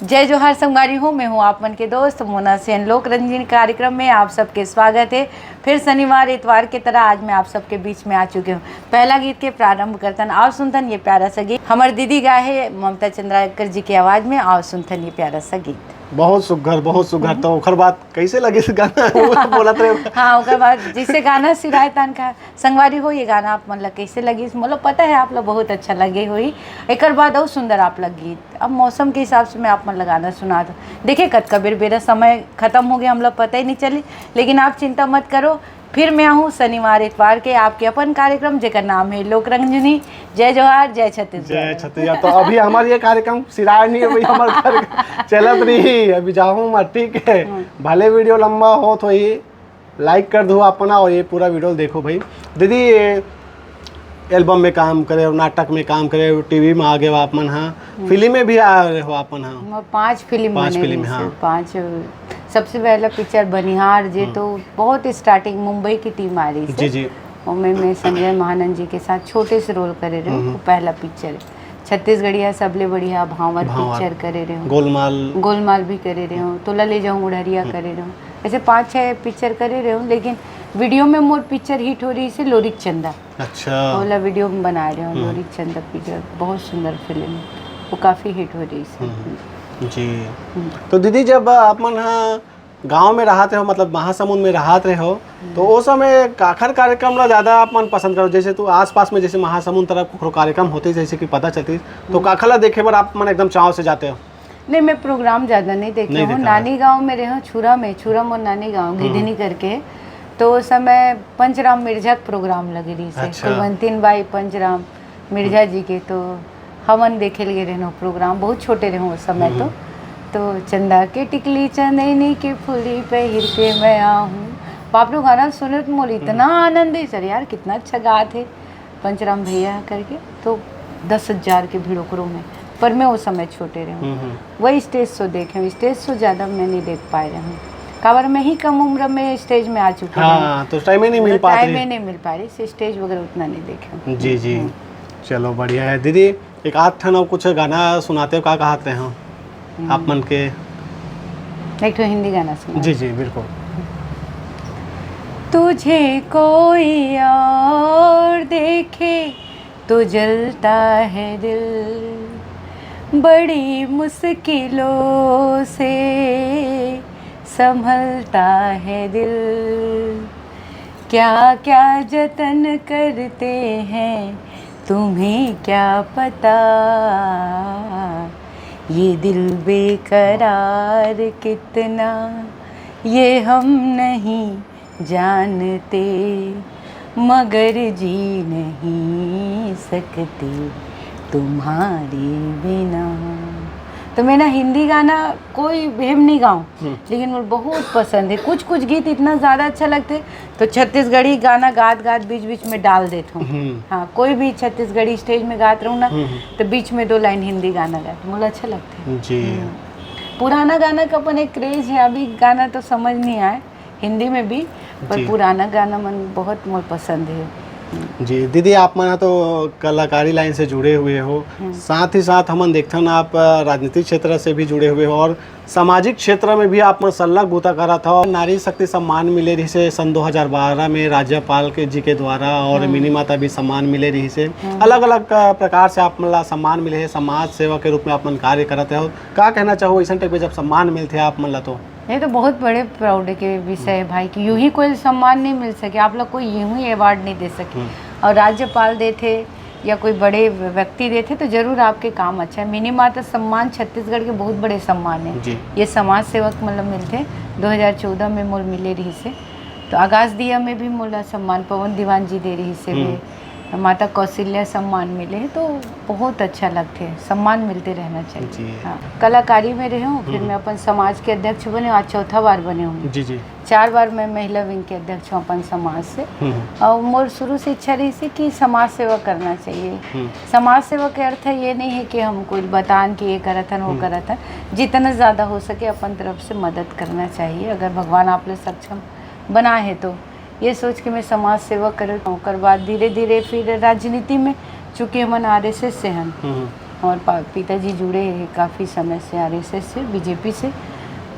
जय जोहार संगवारी हूँ, मैं हूँ आप मन के दोस्त मोना सेन। लोक रंजनी कार्यक्रम में आप सबके स्वागत है। फिर शनिवार इतवार की तरह आज मैं आप सबके बीच में आ चुके हूँ। पहला गीत के प्रारंभ करतन आओ सुनतन ये प्यारा सा गीत हमारे दीदी गाए है ममता चंद्राकर जी की आवाज़ में। आओ सुनतन ये प्यारा सा गीत। बहुत सुघर। तो ओकर बात कैसे लगी इस गाना वो बोलत रहे। हाँ ओकर बाद जिससे गाना सिराय तान का संगवारी हो, ये गाना आप मतलब कैसे लगी, मतलब पता है आप लोग बहुत अच्छा लगे हुई। एक बाद और सुंदर आप लग गीत। अब मौसम के हिसाब से मैं आप मतलब गाना सुना दो। देखिए कद कबीर मेरा समय खत्म हो गया, हम लोग पता ही नहीं चली, लेकिन आप चिंता मत करो, फिर मैं आऊँ शनिवार इतवार के आपके अपन कार्यक्रम जेकर नाम है लोक रंजनी। जय जोहार, जय छत्तीसगढ़। जय छत्तीसगढ़। तो अभी हमारे ये कार्यक्रम सिराय नहीं है भाई, हमारे कार्यक्रम चलत रही, अभी जाऊँ मैं, ठीक है। भले वीडियो लंबा हो तो ये लाइक कर दो अपना, और ये पूरा वीडियो देखो भाई। दीदी एल्बम में काम करे हो, नाटक में काम करे हो, टीवी में आगे हो आपन, हाँ फिल्म में भी आ रहे हो आपन, हाँ 5 फिल्म बने, हाँ 5। सबसे पहला पिक्चर बनिहार जे तो बहुत स्टार्टिंग मुंबई की टीम आ रही थी जी जी। और मैं संजय महानंद जी के साथ छोटे से रोल करे रहे हूँ। पहला पिक्चर है छत्तीसगढ़िया सबले बढ़िया भांवर पिक्चर करे रहे हूँ, गोलमाल भी करे रहे हूँ, तोला ले जाऊँ उड़हरिया करे रहे हूँ। ऐसे 5-6 पिक्चर करे रहे हूँ, लेकिन वीडियो में मोर पिक्चर हिट हो रही है लोरिक चंदा। अच्छा। ओला वीडियो में बना रहे हूँ लोरिक चंदा पिक्चर, बहुत सुंदर फिल्म है वो, काफ़ी हिट हो रही है जी। तो दीदी जब अपन हाँ गांव में रहते हो, मतलब महासमुंद में रहते हो, तो उस समय काखर कार्यक्रम ला ज़्यादा अपन पसंद करो? जैसे तू आसपास में जैसे महासमुंद तरफ कोई कार्यक्रम होते जैसे कि पता चलती, तो काखर ला देखे बार आप मन एकदम चाव से जाते हो? नहीं, मैं प्रोग्राम ज़्यादा नहीं देखती हूँ। नानी गांव में रहे, छुरा मोर नानी गांव गिधनी करके, तो उस समय पंचराम मिर्जा प्रोग्राम लगे रही से। कुलवंतीन बाई पंचराम मिर्जा जी के, तो हमन देखे लगे रहना प्रोग्राम, बहुत छोटे रहे उस समय। तो चंदा के टिकली चंदनी के फूली पहिर के मैं आऊँ, बाप रे गाना सुने तो मोल इतना आनंद है सर, यार कितना अच्छा गा थे पंचराम भैया करके। तो 10,000 के भीड़ ओकरों में, पर मैं उस समय छोटे रहे हूँ। वही स्टेज शो देखे, स्टेज शो ज़्यादा मैं नहीं देख पाए रहे हूँ, काबर में ही कम उम्र में स्टेज में आ चुके हैं, तो टाइम ही नहीं मिल पा रही, स्टेज वगैरह उतना नहीं देखे। जी जी, चलो बढ़िया है। दीदी एक आध ठन कुछ गाना सुनाते हो, क्या कहते हैं आप मन के? एक तो हिंदी गाना सुना। जी जी बिल्कुल। तुझे कोई और देखे तो जलता है दिल, बड़ी मुश्किलों से संभलता है दिल, क्या क्या जतन करते हैं तुम्हें क्या पता, ये दिल बेकरार कितना ये हम नहीं जानते, मगर जी नहीं सकते तुम्हारे बिना। तो मैं ना हिंदी गाना कोई बेहम नहीं गाऊँ, लेकिन मुझे बहुत पसंद है। कुछ कुछ गीत इतना ज़्यादा अच्छा लगते तो छत्तीसगढ़ी गाना गात गात बीच बीच में डाल देता हूँ। हाँ, कोई भी छत्तीसगढ़ी स्टेज में गात रहूँ ना, तो बीच में 2 लाइन हिंदी गाना गाते, मुझे अच्छा लगता है जी। पुराना गाना का अपन एक क्रेज है, अभी गाना तो समझ नहीं आए हिंदी में भी, पर पुराना गाना मन बहुत मुझे पसंद है जी। दीदी आप मना तो कलाकारी लाइन से जुड़े हुए हो, साथ ही साथ हम देखते हैं आप राजनीतिक क्षेत्र से भी जुड़े हुए हो, और सामाजिक क्षेत्र में भी आप संलग्न गुता करा था। नारी शक्ति सम्मान मिले रही से सन 2012 में राज्यपाल के जी के द्वारा, और मिनी माता भी सम्मान मिले रही से, अलग अलग प्रकार से आप मतलब सम्मान मिले है, समाज सेवा के रूप में आप मन कार्य करते हो। क्या कहना चाहो इस टाइप में जब सम्मान मिलते आप मतलब? तो ये तो बहुत बड़े प्राउड के विषय है भाई कि यूं ही कोई सम्मान नहीं मिल सके, आप लोग कोई यूं ही अवार्ड नहीं दे सके, और राज्यपाल देते या कोई बड़े व्यक्ति देते तो जरूर आपके काम अच्छा है। मिनी माता सम्मान छत्तीसगढ़ के बहुत बड़े सम्मान है, ये समाज सेवक मतलब मिलते 2014 में मोल मिले रही से, तो आगाज दिया में भी मोला सम्मान पवन दीवान जी दे रही से भी, माता कौशल्या सम्मान मिले हैं, तो बहुत अच्छा लगते हैं, सम्मान मिलते रहना चाहिए। हाँ, कलाकारी में रहे हूँ, फिर मैं अपन समाज के अध्यक्ष बने, आज 4था बार बने हूँ जी जी। 4 बार मैं महिला विंग के अध्यक्ष हूँ अपन समाज से, और मोर शुरू से इच्छा रही थी कि समाज सेवा करना चाहिए। समाज सेवा के अर्थ ये नहीं है कि हम कोई बतान कि ये करा था वो करा था, जितना ज़्यादा हो सके अपन तरफ से मदद करना चाहिए, अगर भगवान आप लोग सक्षम बना है तो। ये सोच के मैं समाज सेवा कर बाद धीरे धीरे फिर राजनीति में, चूँकि हम RSS से हैं और पिताजी जुड़े हैं काफ़ी समय से RSS से, बीजेपी से,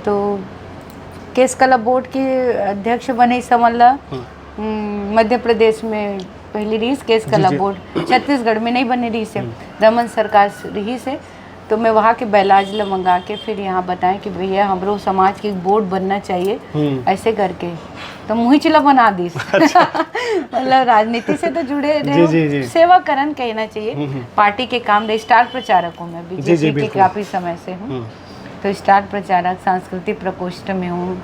तो केस कला बोर्ड के अध्यक्ष बने समल्ला मध्य प्रदेश में पहली रही केस कला बोर्ड, छत्तीसगढ़ में नहीं बने रही से, रमन सरकार रही से, तो मैं वहाँ के बैलाज ला मंगा के फिर यहाँ बताएं कि भैया हमरो समाज की बोर्ड बनना चाहिए ऐसे करके, तो मुही चिला बना दी। मतलब राजनीति से तो जुड़े रहे, सेवा करन कहना चाहिए, पार्टी के काम दे। स्टार प्रचारक हूँ मैं, बीजेपी के काफ़ी समय से हूँ, तो स्टार प्रचारक, सांस्कृतिक प्रकोष्ठ में हूँ,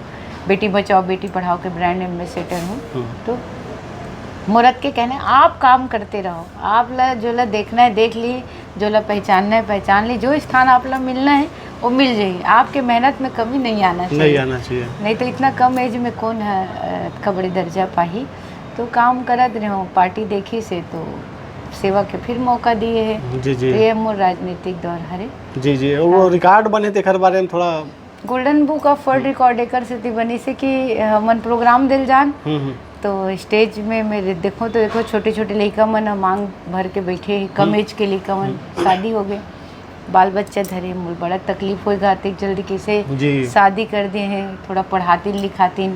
बेटी बचाओ बेटी पढ़ाओ के ब्रांड एम्बेसडर हूँ। तो मुरत के कहने आप काम करते रहो, आप ला जो ला देखना है देख ली, जो ला पहचानना है पहचान ली, जो स्थान आप ला मिलना है वो मिल जाएगी। आपके मेहनत में कभी नहीं आना चाहिए, नहीं तो इतना कम एज में कौन है का बड़ी दर्जा पाही। तो काम करत रहो, पार्टी देखी से तो सेवा के फिर मौका दिए है। जी जी, तो ये मोर राजनीतिक दौर हरे। जी जी, वो रिकॉर्ड बने थे खर बारे में थोड़ा golden book of world record एकर से बनी से कि हमन प्रोग्राम दिल जान, तो स्टेज में मेरे देखो तो देखो छोटे छोटे लड़का मन मांग भर के बैठे, कम एज के लड़का मन, शादी हो गए, बाल बच्चा धरे, मुझे बड़ा तकलीफ हो गाते जल्दी कैसे शादी कर दिए हैं, थोड़ा पढ़ाती लिखाती,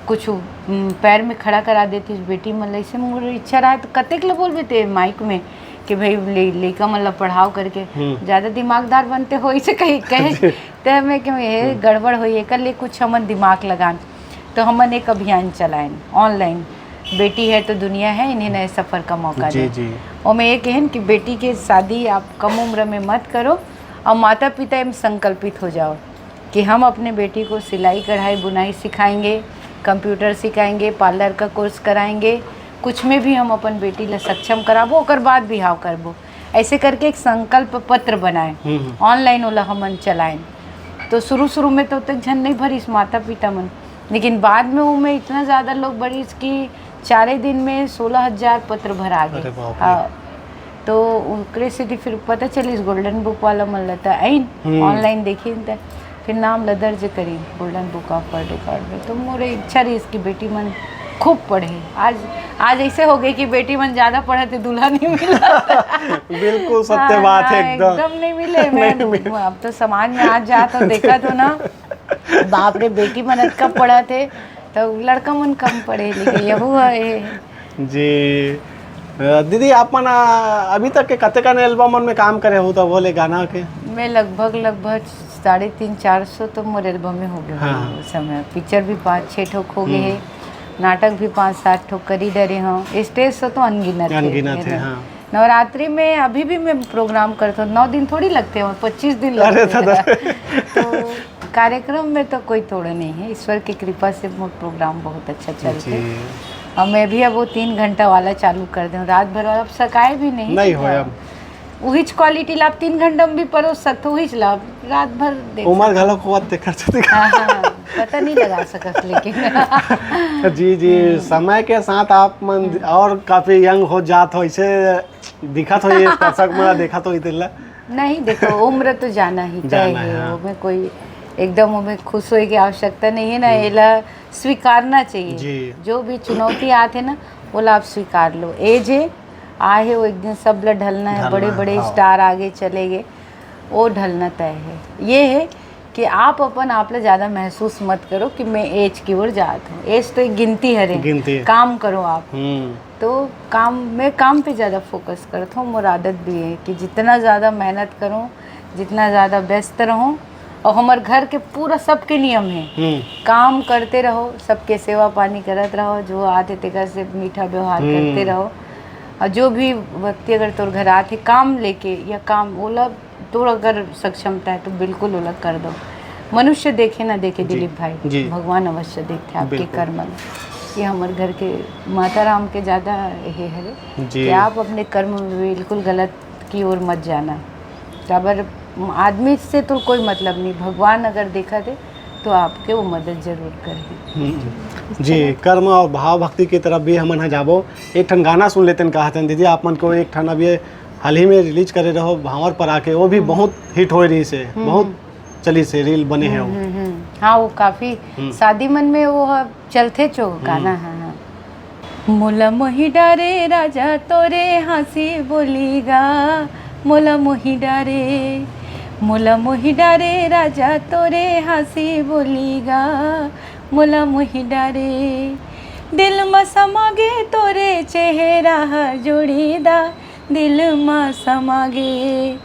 कुछ पैर में खड़ा करा देती बेटी मतलब ऐसे मुझे इच्छा रहा तो कतेक ला बोल बेते माइक में कि भाई लड़का मतलब पढ़ाओ करके ज़्यादा दिमागदार बनते हो इसे कहीं कहे तो मैं क्यों ये गड़बड़ हो, कर लिए कुछ हमन दिमाग लगान। तो हमन एक अभियान चलाएं ऑनलाइन, बेटी है तो दुनिया है, इन्हें नए सफ़र का मौका दें। और मैं ये कहन कि बेटी के शादी आप कम उम्र में मत करो, और माता पिता एम संकल्पित हो जाओ कि हम अपने बेटी को सिलाई कढ़ाई बुनाई सिखाएंगे, कंप्यूटर सिखाएंगे, पार्लर का कोर्स कराएंगे, कुछ में भी हम अपन बेटी ला सक्षम कराबो, ओकर बाद बिहाव करबो, ऐसे करके एक संकल्प पत्र बनाए ऑनलाइन वाला हमन चलाएं। तो शुरू में तो तक झन नहीं भरी माता पिता मन, लेकिन बाद में वो में इतना ज़्यादा लोग बड़ी इसकी 4 दिन में 16,000 पत्र भरा गए। हाँ, तो उनके से फिर पता चली इस गोल्डन बुक वाला मन लता आइन ऑनलाइन देखी तो फिर नाम ला दर्ज करी golden book of world record में। तो मोरे इच्छा रही इसकी बेटी मन खूब पढ़े। आज ऐसे हो गई कि बेटी मन ज़्यादा पढ़े तो दूल्हा नहीं मिला। बिल्कुल सत्य बात है, एकदम नहीं मिले। मैं अब तो समाज में आज जा तो देखा तो ना, बाप रे बेटी मन कब पढ़ा थे तो लड़का मन कम पढ़े लिखे, यहू है जी। दीदी आप मन अभी तक के कते का एल्बम में काम करे हो तो बोले गाना के? मैं लगभग 350-400 तो मोर एल्बम में हो गए। हाँ। उस समय पिक्चर भी 5-6 ठोक हो गए हैं, नाटक भी 5-7 ठोक करी डरे हूँ, स्टेज से तो अनगिनत थे। हाँ। नवरात्रि में अभी भी मैं प्रोग्राम करता हूँ, 9 दिन थोड़ी लगते हैं, 25 दिन लगते हैं। तो कार्यक्रम में तो कोई तोड़ नहीं है, ईश्वर की कृपा से प्रोग्राम बहुत अच्छा चलते हैं। और मैं भी अब वो 3 घंटा वाला चालू कर दूँ, रात भर वाला अब सकाए भी नहीं हो। अब वही क्वालिटी लाभ 3 घंटा में भी परोस सकते, वही लाभ रात भर देख उमर घलो को देखा पता नहीं लगा सकत लेकिन जी जी, समय के साथ आप मन और काफी यंग हो जात हो, इसे दिखत हो, ये दर्शक में देखा तो इतला नहीं। देखो उम्र तो जाना ही चाहिए, वो में कोई एकदम में खुश होने की आवश्यकता नहीं है ना, एला स्वीकारना चाहिए। जो भी चुनौती आते ना वो आप स्वीकार लो, एज है आहे वो एक दिन सब ला ढलना है, बड़े बड़े स्टार आगे चले गए, वो ढलना तय है। ये है कि आप अपन आप ला ज़्यादा महसूस मत करो कि मैं एज की ओर जात हूँ, एज तो एक गिनती है, काम करो आप। तो काम पे ज़्यादा फोकस करता हूँ, मोर आदत भी है कि जितना ज़्यादा मेहनत करूँ, जितना ज़्यादा व्यस्त रहूँ, और हमारे घर के पूरा सबके नियम है, काम करते रहो, सबके सेवा पानी करते रहो, जो आते तेकर से मीठा व्यवहार करते रहो, और जो भी व्यक्ति अगर तोर घर आते काम लेके या काम ओला तो अगर सक्षमता है तो बिल्कुल ओला कर दो। मनुष्य देखे ना देखे दिलीप भाई, भगवान अवश्य देखते आपके कर्म। ये हमारे घर के माता राम के ज़्यादा ये है कि आप अपने कर्म में बिल्कुल गलत की ओर मत जाना। अगर आदमी से तो कोई मतलब नहीं, भगवान अगर देखा दे तो आपके वो मदद जरूर करेगी। जी, कर्म और भाव भक्ति की तरफ भी हमन जाबो। एक ठन गाना सुन लेते हैं, कहते हैं दीदी आप मन को एक ठन अभी हाल ही में रिलीज करे रहो भावर पर आके, वो भी बहुत हिट हो रही से, बहुत चली से रील बने हैं वो। हाँ वो काफ़ी शादी मन में वो चलते चो गाना। हाँ मोला मोही डारे राजा तोरे हंसी बोलीगा, मोला मोही डारे, मोला मोही डारे राजा तोरे हंसी बोलीगा, मोला मोही डारे, दिल में समागे तोरे चेहरा जोड़ीदा, दिल में समागे,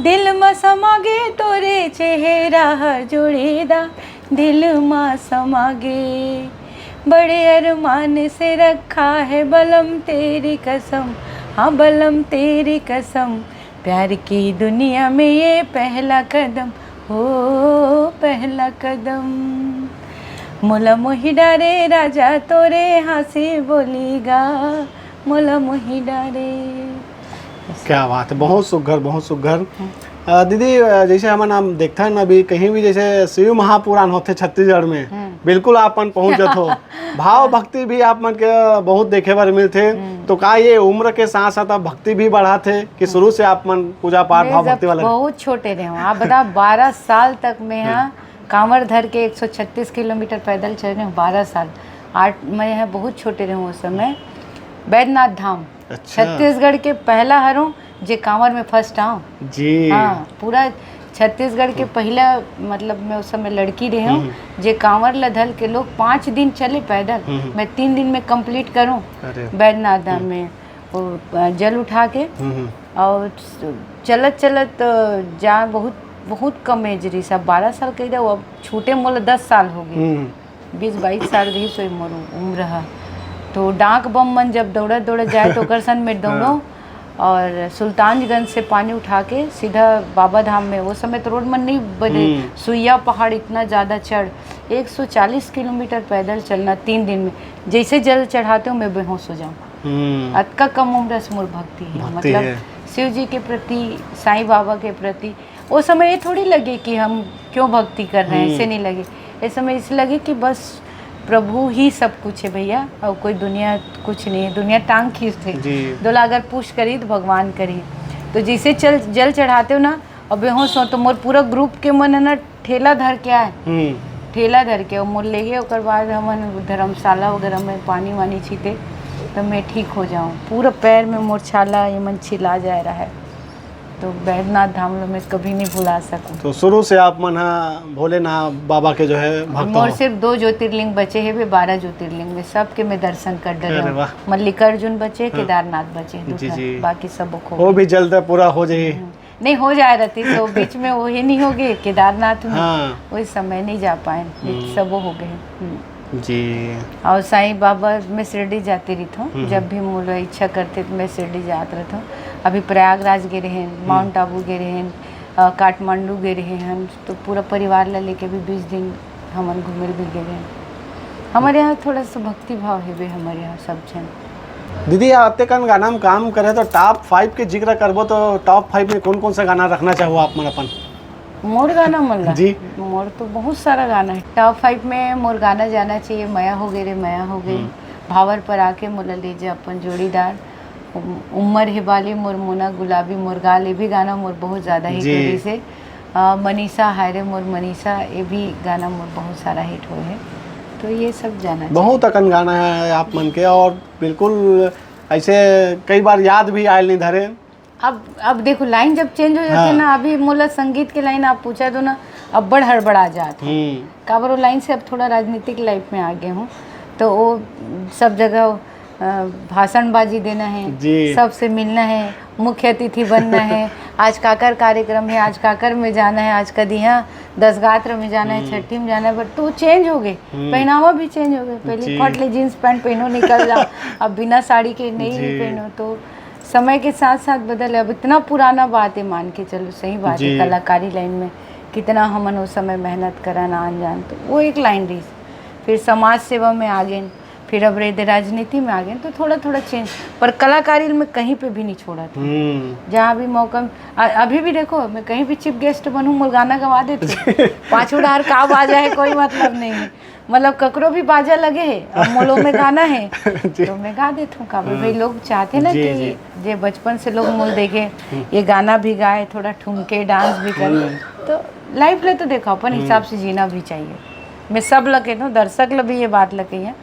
दिल में समागे तोरे चेहरा जोड़ेदा दिल में समागे बड़े अरमान से रखा है बलम तेरी कसम हाँ बलम तेरी कसम प्यार की दुनिया में ये पहला कदम हो पहला कदम मोला मोही डारे राजा तोरे हंसी बोलीगा मोला मोही डारे। क्या बात है, बहुत सुघर बहुत सुघर। दीदी जैसे हम नाम देखते हैं ना अभी कहीं भी जैसे शिव महापुराण होते छत्तीसगढ़ में बिल्कुल आपन पहुंचत हो भाव भक्ति भी आप मन के बहुत देखे बार मिलते। तो का ये उम्र के साथ साथ आप भक्ति भी बढ़ा थे कि शुरू से आप मन पूजा पाठ भाव भक्ति वाला? बहुत छोटे रहे आप बता 12 साल तक मैं यहाँ कांवर धर के 136 किलोमीटर पैदल चल रहे हूँ 12 साल। मैं यहाँ बहुत छोटे रहे हूँ उस समय। बैद्यनाथ धाम अच्छा। छत्तीसगढ़ के पहला हरों जे कांवर में फर्स्ट आऊँ जी। हाँ पूरा छत्तीसगढ़ के पहला मतलब मैं उस समय लड़की रही हूँ जे कांवर लधल के लोग 5 दिन चले पैदल मैं 3 दिन में कंप्लीट करूँ बैद्यनाथ धाम में वो जल उठा के और चलत चलत जा बहुत कम एज रही सब 12 साल कही रहा अब छोटे मोल 10 साल हो गए 20-22 साल रही सो मोर उम्र है। तो डाक बम मन जब दौड़ा जाए तो करसन में दौड़ो और सुल्तानगंज से पानी उठा के सीधा बाबा धाम में वो समय तो रोड मन नहीं बने सुइया पहाड़ इतना ज़्यादा चढ़ 140 किलोमीटर पैदल चलना 3 दिन में जैसे जल चढ़ाते हो मैं बेहोश हो जाऊँ। अतका कम उम्र से मोर भक्ति है मतलब शिव जी के प्रति साईं बाबा के प्रति। वो समय ये थोड़ी लगे कि हम क्यों भक्ति कर रहे हैं ऐसे नहीं लगे। इस समय इस लगे कि बस प्रभु ही सब कुछ है भैया और कोई दुनिया कुछ नहीं है। दुनिया टांग खींचते दोला अगर पुश करी तो भगवान करी। तो जैसे जल चढ़ाते हो ना और बेहोश हो तो मोर पूरा ग्रुप के मन है ना ठेला धर के आए ठेला धर के और मोर ले गए और बाद हम धर्मशाला वगैरह में पानी वानी छीते तो मैं ठीक हो जाऊँ। पूरा पैर में मोर छाला ये मन छिला जा रहा है। तो बैद्यनाथ धाम में कभी नहीं भुला सकूँ। तो शुरू से आप मन भोलेनाथ बाबा के जो है भक्त मोर सिर्फ 2 ज्योतिर्लिंग बचे हैं वे 12 ज्योतिर्लिंग में सबके मैं दर्शन कर डरे। मल्लिकार्जुन बचे केदारनाथ बचे बाकी सब वो भी जल्द पूरा हो जाए नहीं हो जाए रहती तो बीच में वो ही नहीं हो गए केदारनाथ में वही समय नहीं जा पाए सब हो गए जी। और साईं बाबा मैं शिरडी जाती रही हूँ जब भी मुझे इच्छा करते तो मैं शिरडी जात रहता हूँ। अभी प्रयागराज गए रहे माउंट आबू गए रहे काठमांडू गए रहे हम तो पूरा परिवार ला लेके भी 20 दिन हमन घूमे भी गए रहे। हमारे यहाँ थोड़ा सा भक्ति भाव है वे हमारे यहाँ सब जन। दीदी आते कन गाना में काम करे तो टॉप 5 के जिक्र करबो तो टॉप 5 में कौन कौन सा गाना रखना चाहो आप मन अपन? मोर गाना मल्ला जी मोर तो बहुत सारा गाना है। टॉप 5 में मोर गाना जाना चाहिए मया हो गए रे मया हो गई भावर पर आके मोला ले जा अपन जोड़ीदार उम्र हिबाली मोर मोना गुलाबी मोर गाल ये भी गाना मोर बहुत ज़्यादा हिट हुई से मनीषा हायरे मोर मनीषा ये भी गाना मोर बहुत सारा हिट हुए है। तो ये सब जाना बहुत अकन गाना है आप मन के और बिल्कुल ऐसे कई बार याद भी आयल नहीं धरे। अब देखो लाइन जब चेंज हो जाती है ना अभी मोला संगीत के लाइन आप पूछा दो ना अब बड़ हड़बड़ा जात है काबर लाइन से अब थोड़ा राजनीतिक लाइफ में आ गए हूँ तो वो सब जगह भाषणबाजी देना है सबसे मिलना है मुख्य अतिथि बनना है आज काकर कार्यक्रम है आज काकर में जाना है आज कदी यहाँ 10 गात्र में जाना है छठी में जाना है बट तो चेंज हो गए पहनावा भी चेंज हो गए। पहले फटले जीन्स पैंट पहनो निकल जाओ अब बिना साड़ी के नहीं पहनो तो समय के साथ साथ बदल। अब इतना पुराना बात है मान के चलो सही बात है कलाकारी लाइन में कितना हमन उस समय मेहनत करा ना अनजान तो वो एक लाइन रही। फिर समाज सेवा में आ गए फिर अब रहे राजनीति में आ गए तो थोड़ा थोड़ा चेंज पर कलाकारी में कहीं पे भी नहीं छोड़ा था। जहाँ भी मौका अभी भी देखो मैं कहीं भी चीफ गेस्ट बनूँ मोर गाना गवा देते 5 उड़ार का बाजा है कोई मतलब नहीं है मतलब ककरो भी बाजा लगे है और मोलो में गाना है तो मैं गा देता हूँ काबू भाई लोग चाहते ना कि जे बचपन से लोग मोल देखे ये गाना भी गाए थोड़ा ठुमके डांस भी करे तो लाइफ ले तो देखो अपन हिसाब से जीना भी चाहिए। मैं सब लगे हूँ दर्शक ला भी ये बात लगे है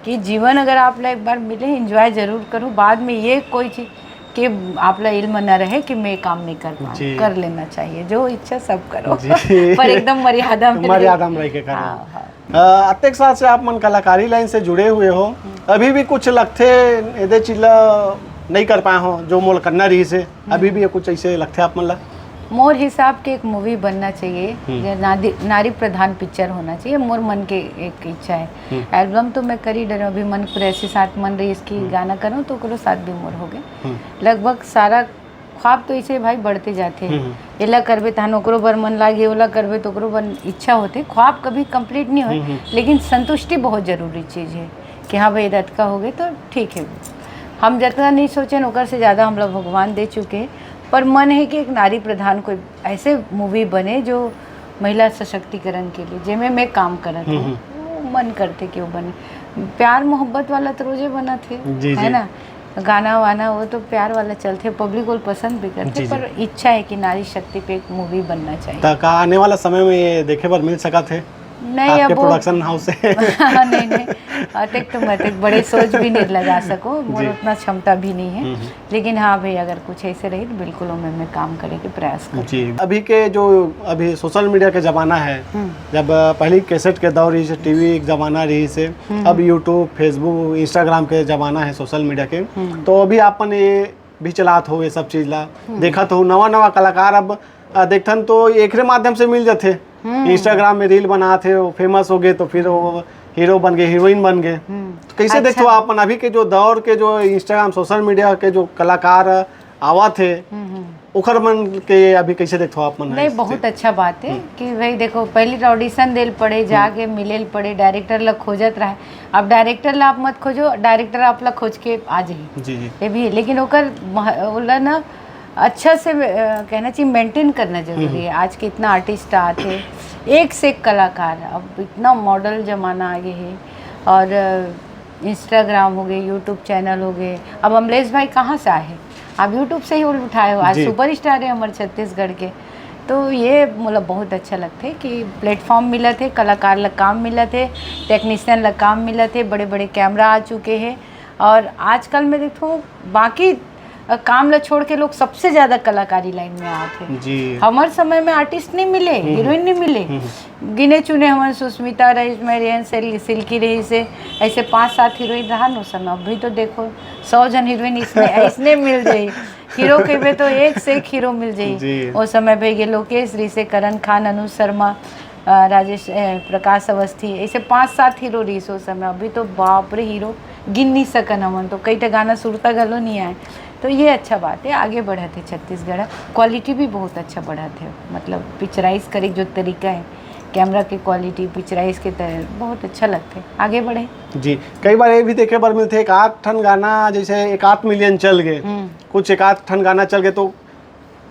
कि जीवन अगर आप ला एक बार मिले एंजॉय जरूर करो बाद में ये कोई चीज़ कि आप ला इल्म न रहे कि मैं काम नहीं कर पाऊँ कर लेना चाहिए जो इच्छा सब करो पर एकदम मर्यादा में रह के करो। अत्येक साल से आप मन कलाकारी लाइन से जुड़े हुए हो अभी भी कुछ लगते एदे चीज नहीं कर पाए हो जो मोल करना रही से अभी भी कुछ ऐसे लगते आप मन ला? मोर हिसाब के एक मूवी बनना चाहिए, जो नारी प्रधान पिक्चर होना चाहिए। मोर मन के एक इच्छा है। एल्बम तो मैं कर ही डर अभी, मन पर ऐसे साथ मन रही इसकी गाना करूँ तो करो साथ भी मोर हो गए। लगभग सारा ख्वाब तो इसे भाई बढ़ते जाते हैं। एला करबे तहन ओकरो बर मन लागे, ओला करबे तो ओकरो बर इच्छा होते। ख्वाब कभी कंप्लीट नहीं हो, लेकिन संतुष्टि बहुत जरूरी चीज़ है कि हाँ भाई रथ का हो गए तो ठीक है। हम जितना नहीं सोचे ओकर से ज़्यादा हम लोग भगवान दे चुके हैं। पर मन है कि एक नारी प्रधान कोई ऐसे मूवी बने जो महिला सशक्तिकरण के लिए, जिसमें मैं काम करत हूँ, मन करते कि वो बने। प्यार मोहब्बत वाला तो रोजे बना थे, है ना, गाना वाना वो तो प्यार वाला चलते, पब्लिक को पसंद भी करते। पर इच्छा है कि नारी शक्ति पे एक मूवी बनना चाहिए। का आने वाला समय में ये देखे पर मिल सका थे नहीं, आपके अब प्रोडक्शन हाउस से? नहीं अतक तो मत बड़े सोच भी नहीं लगा सको, मोर उतना क्षमता भी नहीं है। लेकिन हाँ भाई अगर कुछ ऐसे रही तो बिल्कुल मैं काम करे के प्रयास करूँ। जी, अभी के जो अभी सोशल मीडिया के ज़माना है, जब पहले कैसेट के दौर रही से, टीवी एक ज़माना रही से, अब यूट्यूब, फेसबुक, इंस्टाग्राम के ज़माना है सोशल मीडिया के। तो अभी अपन ये भी चलात हो ये सब चीज़ ला देखत हो, नवा कलाकार अब देखथन तो एक माध्यम से मिल जाते। इंस्टाग्राम में रील बनाते हो, फेमस हो गए तो फिर वो हीरो बन गए, हीरोइन बन गए। तो कैसे अच्छा। देखते हो अपन अभी के जो दौर के जो इंस्टाग्राम सोशल मीडिया के जो कलाकार आवा थे उखर मन के अभी कैसे देखते हो आप? मन नहीं, बहुत अच्छा बात है कि भाई देखो पहले ऑडिशन देल पड़े, जाके मिलेल पड़े, डायरेक्टर ला खोजत रहे। अब डायरेक्टर ला आप मत खोजो, डायरेक्टर आप ला खोज के आ जाए। जी ये भी है, लेकिन ओकर ना अच्छा से कहना चाहिए मेंटेन करना जरूरी है। आज के इतना आर्टिस्ट आते, एक से एक कलाकार, अब इतना मॉडल जमाना आगे है। और इंस्टाग्राम हो गए, यूट्यूब चैनल हो गए। अब अमलेश भाई कहाँ से आए? आप यूट्यूब से ही उठाए हो, आज सुपरस्टार है हमारे छत्तीसगढ़ के। तो ये मतलब बहुत अच्छा लगता है कि प्लेटफॉर्म मिला थे, कलाकार ला काम मिला थे, टेक्नीशियन ला काम मिला थे, बड़े बड़े कैमरा आ चुके हैं। और आजकल मैं देखो बाकी काम ला छोड़ के लोग सबसे ज़्यादा कलाकारी लाइन में आते हैं। जी, हमारे समय में आर्टिस्ट नहीं मिले, हीरोइन नहीं मिले, गिने चुने हमारे सुष्मिता रही, मेरियन सिल्की रही से, ऐसे 5-7 हीरोइन रहा नो समय। अभी तो देखो 100 जन हीरोइन इसने मिल जाए, हीरो के तो एक से एक हीरो मिल जाए। उस समय पे ये लोकेश री से, करण खान, अनुज शर्मा, राजेश, प्रकाश अवस्थी, ऐसे 5-7 हीरो रही उस समय। अभी तो बाप रे हीरो गिन नहीं सकन हमन, तो कई गाना सुरता गलो नहीं आए। तो ये अच्छा बात है, आगे बढ़ाते छत्तीसगढ़। क्वालिटी भी बहुत अच्छा बढ़ाते, मतलब पिक्चराइज करे जो तरीका है, कैमरा की क्वालिटी, पिक्चराइज के तरह बहुत अच्छा लगता है। आगे बढ़े जी। कई बार ये भी देखे पर मिलते एक आध ठन गाना जैसे 1-8 मिलियन चल गए, कुछ 1-8 ठन गाना चल गए तो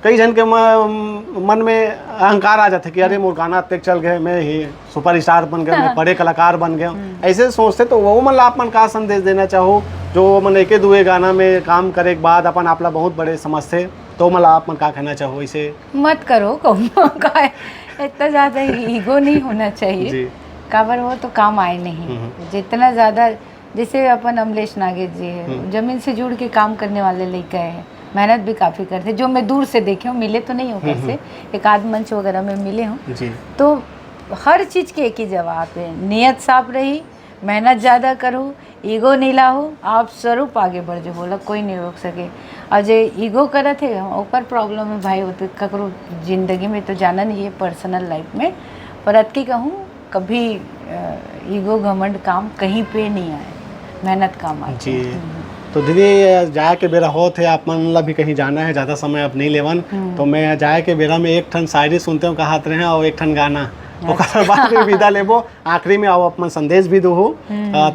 कई जन के मन में अहंकार आ जाते कि अरे मोर गाना तक चल गए, मैं ही सुपर स्टार बन गया, मैं बड़े कलाकार बन गया, ऐसे सोचते। तो वो मतलब आप मन का संदेश देना चाहो जो मन एक दुए गाना में काम करे के बाद अपन आपला बहुत बड़े समझते, तो मतलब आप मन का कहना चाहो? इसे मत करो का इतना ज़्यादा ईगो नहीं होना चाहिए, काबर वो तो काम आए नहीं। जितना ज़्यादा जैसे अपन अमलेश नागेश जी है, जमीन से जुड़ के काम करने वाले लड़के हैं, मेहनत भी काफ़ी करते, जो मैं दूर से देखे हूँ, मिले तो नहीं हूँ कैसे, एक आध मंच वगैरह में मिले हूँ। तो हर चीज़ के एक ही जवाब है, नियत साफ रही, मेहनत ज़्यादा करो, ईगो नहीं लाओ, आप स्वरूप आगे बढ़ जो, बोला कोई नहीं रोक सके। और जो ईगो करे थे ऊपर प्रॉब्लम है भाई, वो तो ककरो जिंदगी में तो जाना नहीं है, पर्सनल लाइफ में। पर अतकी कहूँ कभी ईगो घमंड काम कहीं पे नहीं आए, मेहनत काम आए। जी। तो दीदी जाए के बेरा हो थे, आप मन ला भी कहीं जाना है, ज़्यादा समय अब नहीं लेवन, तो मैं जाए के बेरा में एक ठन शायरी सुनते हूँ कहात रहे और एक ठन गाना, और बाद में विदा लेबो, आखिरी में आओ अपन संदेश भी दो हो।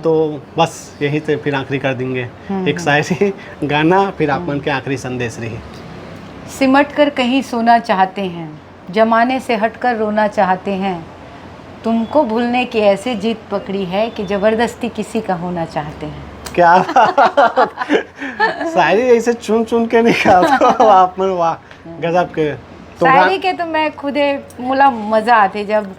तो बस यही तो फिर आखिरी कर देंगे, एक शायरी, गाना, फिर अपन के आखिरी संदेश रही। सिमट कर कहीं सोना चाहते हैं, जमाने से हटकर रोना चाहते हैं, तुमको भूलने की ऐसी जीत पकड़ी है कि जबरदस्ती किसी का होना चाहते हैं। क्या शायरी ऐसे चुन चुन के निकालते हो आप, वाह गजब के। तो शायरी के तो मैं खुदे मुला मज़ा आते जब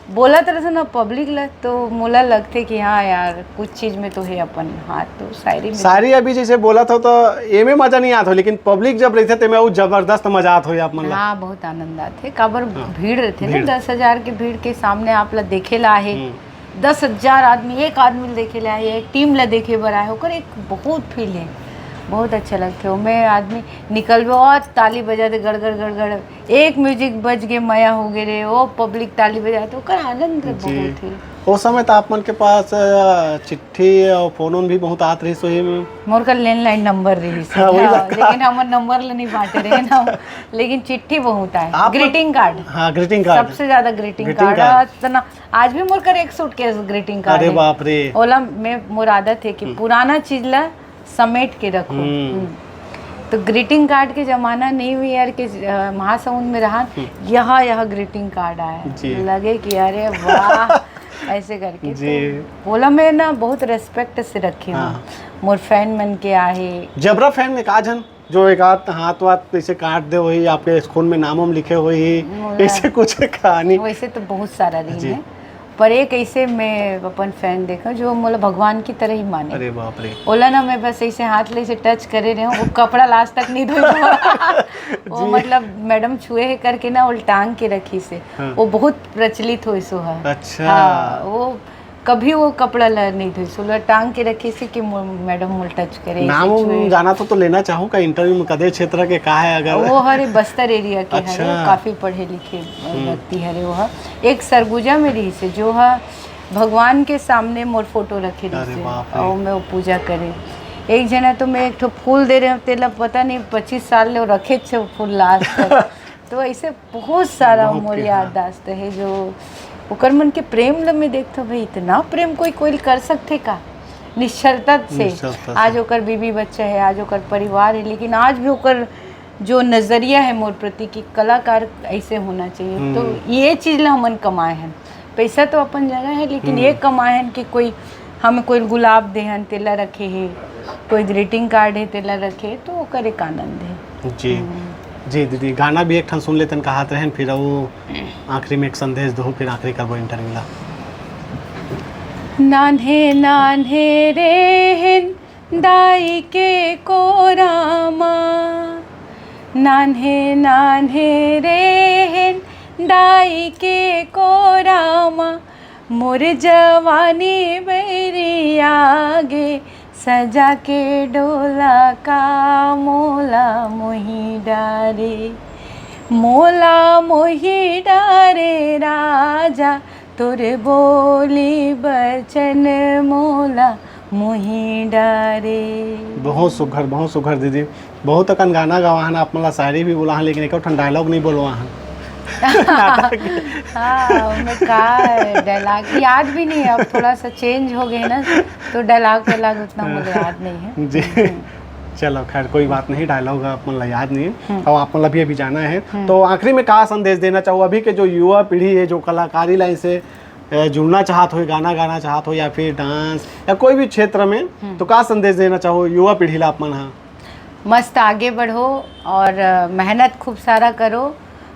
बोला तरह ना पब्लिक लग, तो मुला लगते कि हाँ यार कुछ चीज़ में तो है अपन हाथ। तो शायरी अभी जैसे बोला था तो ये में मज़ा नहीं आता हो, लेकिन पब्लिक जब रहते थे मैं वो जबरदस्त मजा आता हो आप मन। हाँ बहुत आनंद आते, काबर भीड़ रहते ना, 10,000 के भीड़ के सामने आप ला देखे ला है, 10,000 आदमी, एक आदमी देखे ला है, एक टीम ला देखे बर आए होकर, एक बहुत फील है। बहुत अच्छा लगते हो। मैं आदमी निकल और ताली बजाते गड़गड़ गड़गड़, एक म्यूजिक बज के मया हो गए रे, वो पब्लिक ताली बजाते ओकर आनंद बहुत है। उस समय तो आप मन के पास चिट्ठी और फोन भी बहुत आत रही सोही में। मोर का लैंडलाइन नंबर रही हाँ, वही बात का। लेकिन हमर नंबर ले नहीं बांटे रहे ना, लेकिन चिट्ठी बहुत आए। आप ग्रीटिंग कार्ड, हाँ ग्रीटिंग कार्ड सबसे ज्यादा ग्रीटिंग कार्ड इतना। आज भी मोर कर एक सूटकेस ग्रीटिंग कार्ड अरे है। बाप रे। ओला में मोर आदत है कि पुराना चीज ला समेट के रखो। तो ग्रीटिंग कार्ड के जमाना न्यू ईयर के महासमुंद में रहा, यह ग्रीटिंग कार्ड आया, लगे कि अरे वाह ऐसे करके। जी। तो बोला मैं ना बहुत रेस्पेक्ट से रखी हूँ। हाँ। मोर फैन मन के आहे जबरा फैन में का जन जो एक आध हाथ वाथ ऐसे काट दे वही आपके स्कूल में नाम लिखे हुई ऐसे कुछ कहानी। वैसे तो बहुत सारा रही है, पर एक ऐसे मैं अपन फैन देखा जो मोला भगवान की तरह ही माने। अरे बाप रे। ओला ना मैं बस ऐसे हाथ ले से टच करे रहे हूँ, वो कपड़ा लास्ट तक नहीं धोई वो मतलब मैडम छुए है करके ना उल्टांग के रखी से। हाँ। वो बहुत प्रचलित हो सो है। अच्छा। हाँ, वो कभी वो कपड़ा नहीं धोई सो, टांग के रखी से कि मैडम मुल टच करे। नाम जाना तो लेना चाहूँ का इंटरव्यू में कदे क्षेत्र के का है अगर वो हरे बस्तर एरिया के अच्छा। हरे, काफी पढ़े लिखे व्यक्ति हरे। वो एक सरगुजा में रही से जो है भगवान के सामने मोर फोटो रखे रही से और मैं वो पूजा करे। एक जना तो मैं एक ठो फूल दे रहे हूँ तेला पता नहीं 25 साल ले रखे थे वो फूल लास्ट तक। तो ऐसे बहुत सारा मोर याददाश्त है जो ओकर मन के प्रेम ल में देखते भाई इतना प्रेम कोई कर सकते का निश्चलता से। आज ओकर बीबी बच्चा है, आज ओकर परिवार है, लेकिन आज भी ओकर जो नज़रिया है मोर प्रति की कलाकार ऐसे होना चाहिए। तो ये चीज़ ला हमन कमाए हैं। पैसा तो अपन जगह है, लेकिन ये कमाए हैं कि कोई हमें कोई गुलाब दे हन तेला रखे है, कोई ग्रीटिंग कार्ड है तेला रखे, तो ओकर एक आनंद है। जी जी दीदी, गाना भी एक ठन सुन लेते कहा रहन, फिर वो आखिरी में एक संदेश दो, फिर आखिरी करबो इंटरव्यू ला। नान्हे नान्हे रेहन दाई के कोरामा, नान्हे नान्हे रेहन दाई के कोरामा, मोर जवानी बेरी आगे सजा के डोला का मोला मोही डारे, मोला मोही डारे राजा तोरे बोली बचन मोला मोही डारे। बहुत सुघर दीदी, बहुत अकन गाना गवाहन, आप मला शायरी भी बोला हन, लेकिन एक डायलॉग नहीं बोलवा हन। हाँ मैं का डायलॉग याद भी नहीं है, अब थोड़ा सा चेंज हो गए ना, तो डायलॉग उतना मुझे याद नहीं है जी। चलो खैर कोई बात नहीं, डायलॉग अपन याद नहीं है और अपन अभी जाना है। तो आखिरी में क्या संदेश देना चाहो अभी के जो युवा पीढ़ी है जो कलाकारी लाइन से जुड़ना चाहत हो, गाना गाना चाहत हो या फिर डांस या कोई भी क्षेत्र में, तो क्या संदेश देना चाहो युवा पीढ़ी ला अपन? हाँ मस्त आगे बढ़ो और मेहनत खूब सारा करो।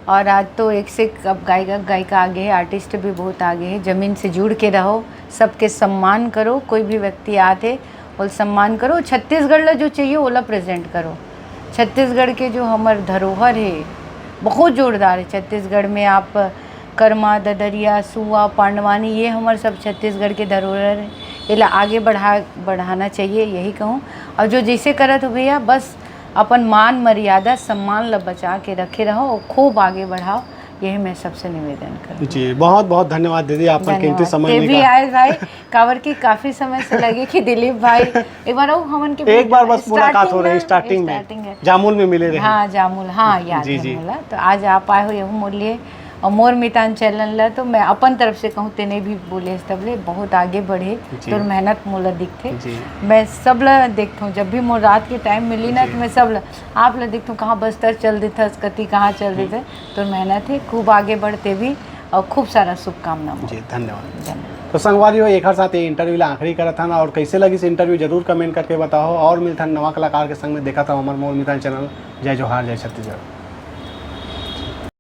और आज तो एक से अब गायिका आगे है, आर्टिस्ट भी बहुत आगे है। ज़मीन से जुड़ के रहो, सबके सम्मान करो, कोई भी व्यक्ति आते और सम्मान करो। छत्तीसगढ़ ला जो चाहिए ओला प्रेजेंट करो। छत्तीसगढ़ के जो हमार धरोहर है बहुत जोरदार है। छत्तीसगढ़ में आप कर्मा, ददरिया, सुआ, पांडवानी, ये हमारे सब छत्तीसगढ़ के धरोहर है। ये आगे बढ़ाना चाहिए, यही कहूँ। और जो जैसे करत हो भैया, बस अपन मान मर्यादा सम्मान ला बचा के रखे रहो और खूब आगे बढ़ाओ, यही मैं सबसे निवेदन करूँ। जी बहुत बहुत धन्यवाद दीदी, आपका कीमती समय भी आए भाई कावर की काफी समय से लगे कि दिलीप भाई एक बार आओ हमन के एक बार बस मुलाकात हो रही है स्टार्टिंग में जामुल में मिले रहे। हाँ जामुल, हाँ याद है मोला। तो आज आप आए हो यह मोर लिए और मोर मितान चैनल ला, तो मैं अपन तरफ से कहूँ तेने भी बोले तबले बहुत आगे बढ़े, तो मेहनत मोला दिखते। मैं सब ला देखता हूँ, जब भी मोर रात के टाइम मिली ना तो मैं सब ला आप ला देखता हूँ कहाँ बस्तर चल देता कति कहाँ चल देते, तो मेहनत है खूब आगे बढ़ते भी और खूब सारा शुभकामना। जी धन्यवाद। तो संगवारी हो एक हर साथ ये इंटरव्यू ला आखिरी करा था ना, और कैसे लगी इस इंटरव्यू जरूर कमेंट करके बताओ। और मिलता नवा कलाकार के संग में देखा था हमारे मोर मितान चैनल। जय जोहार, जय छत्तीसगढ़।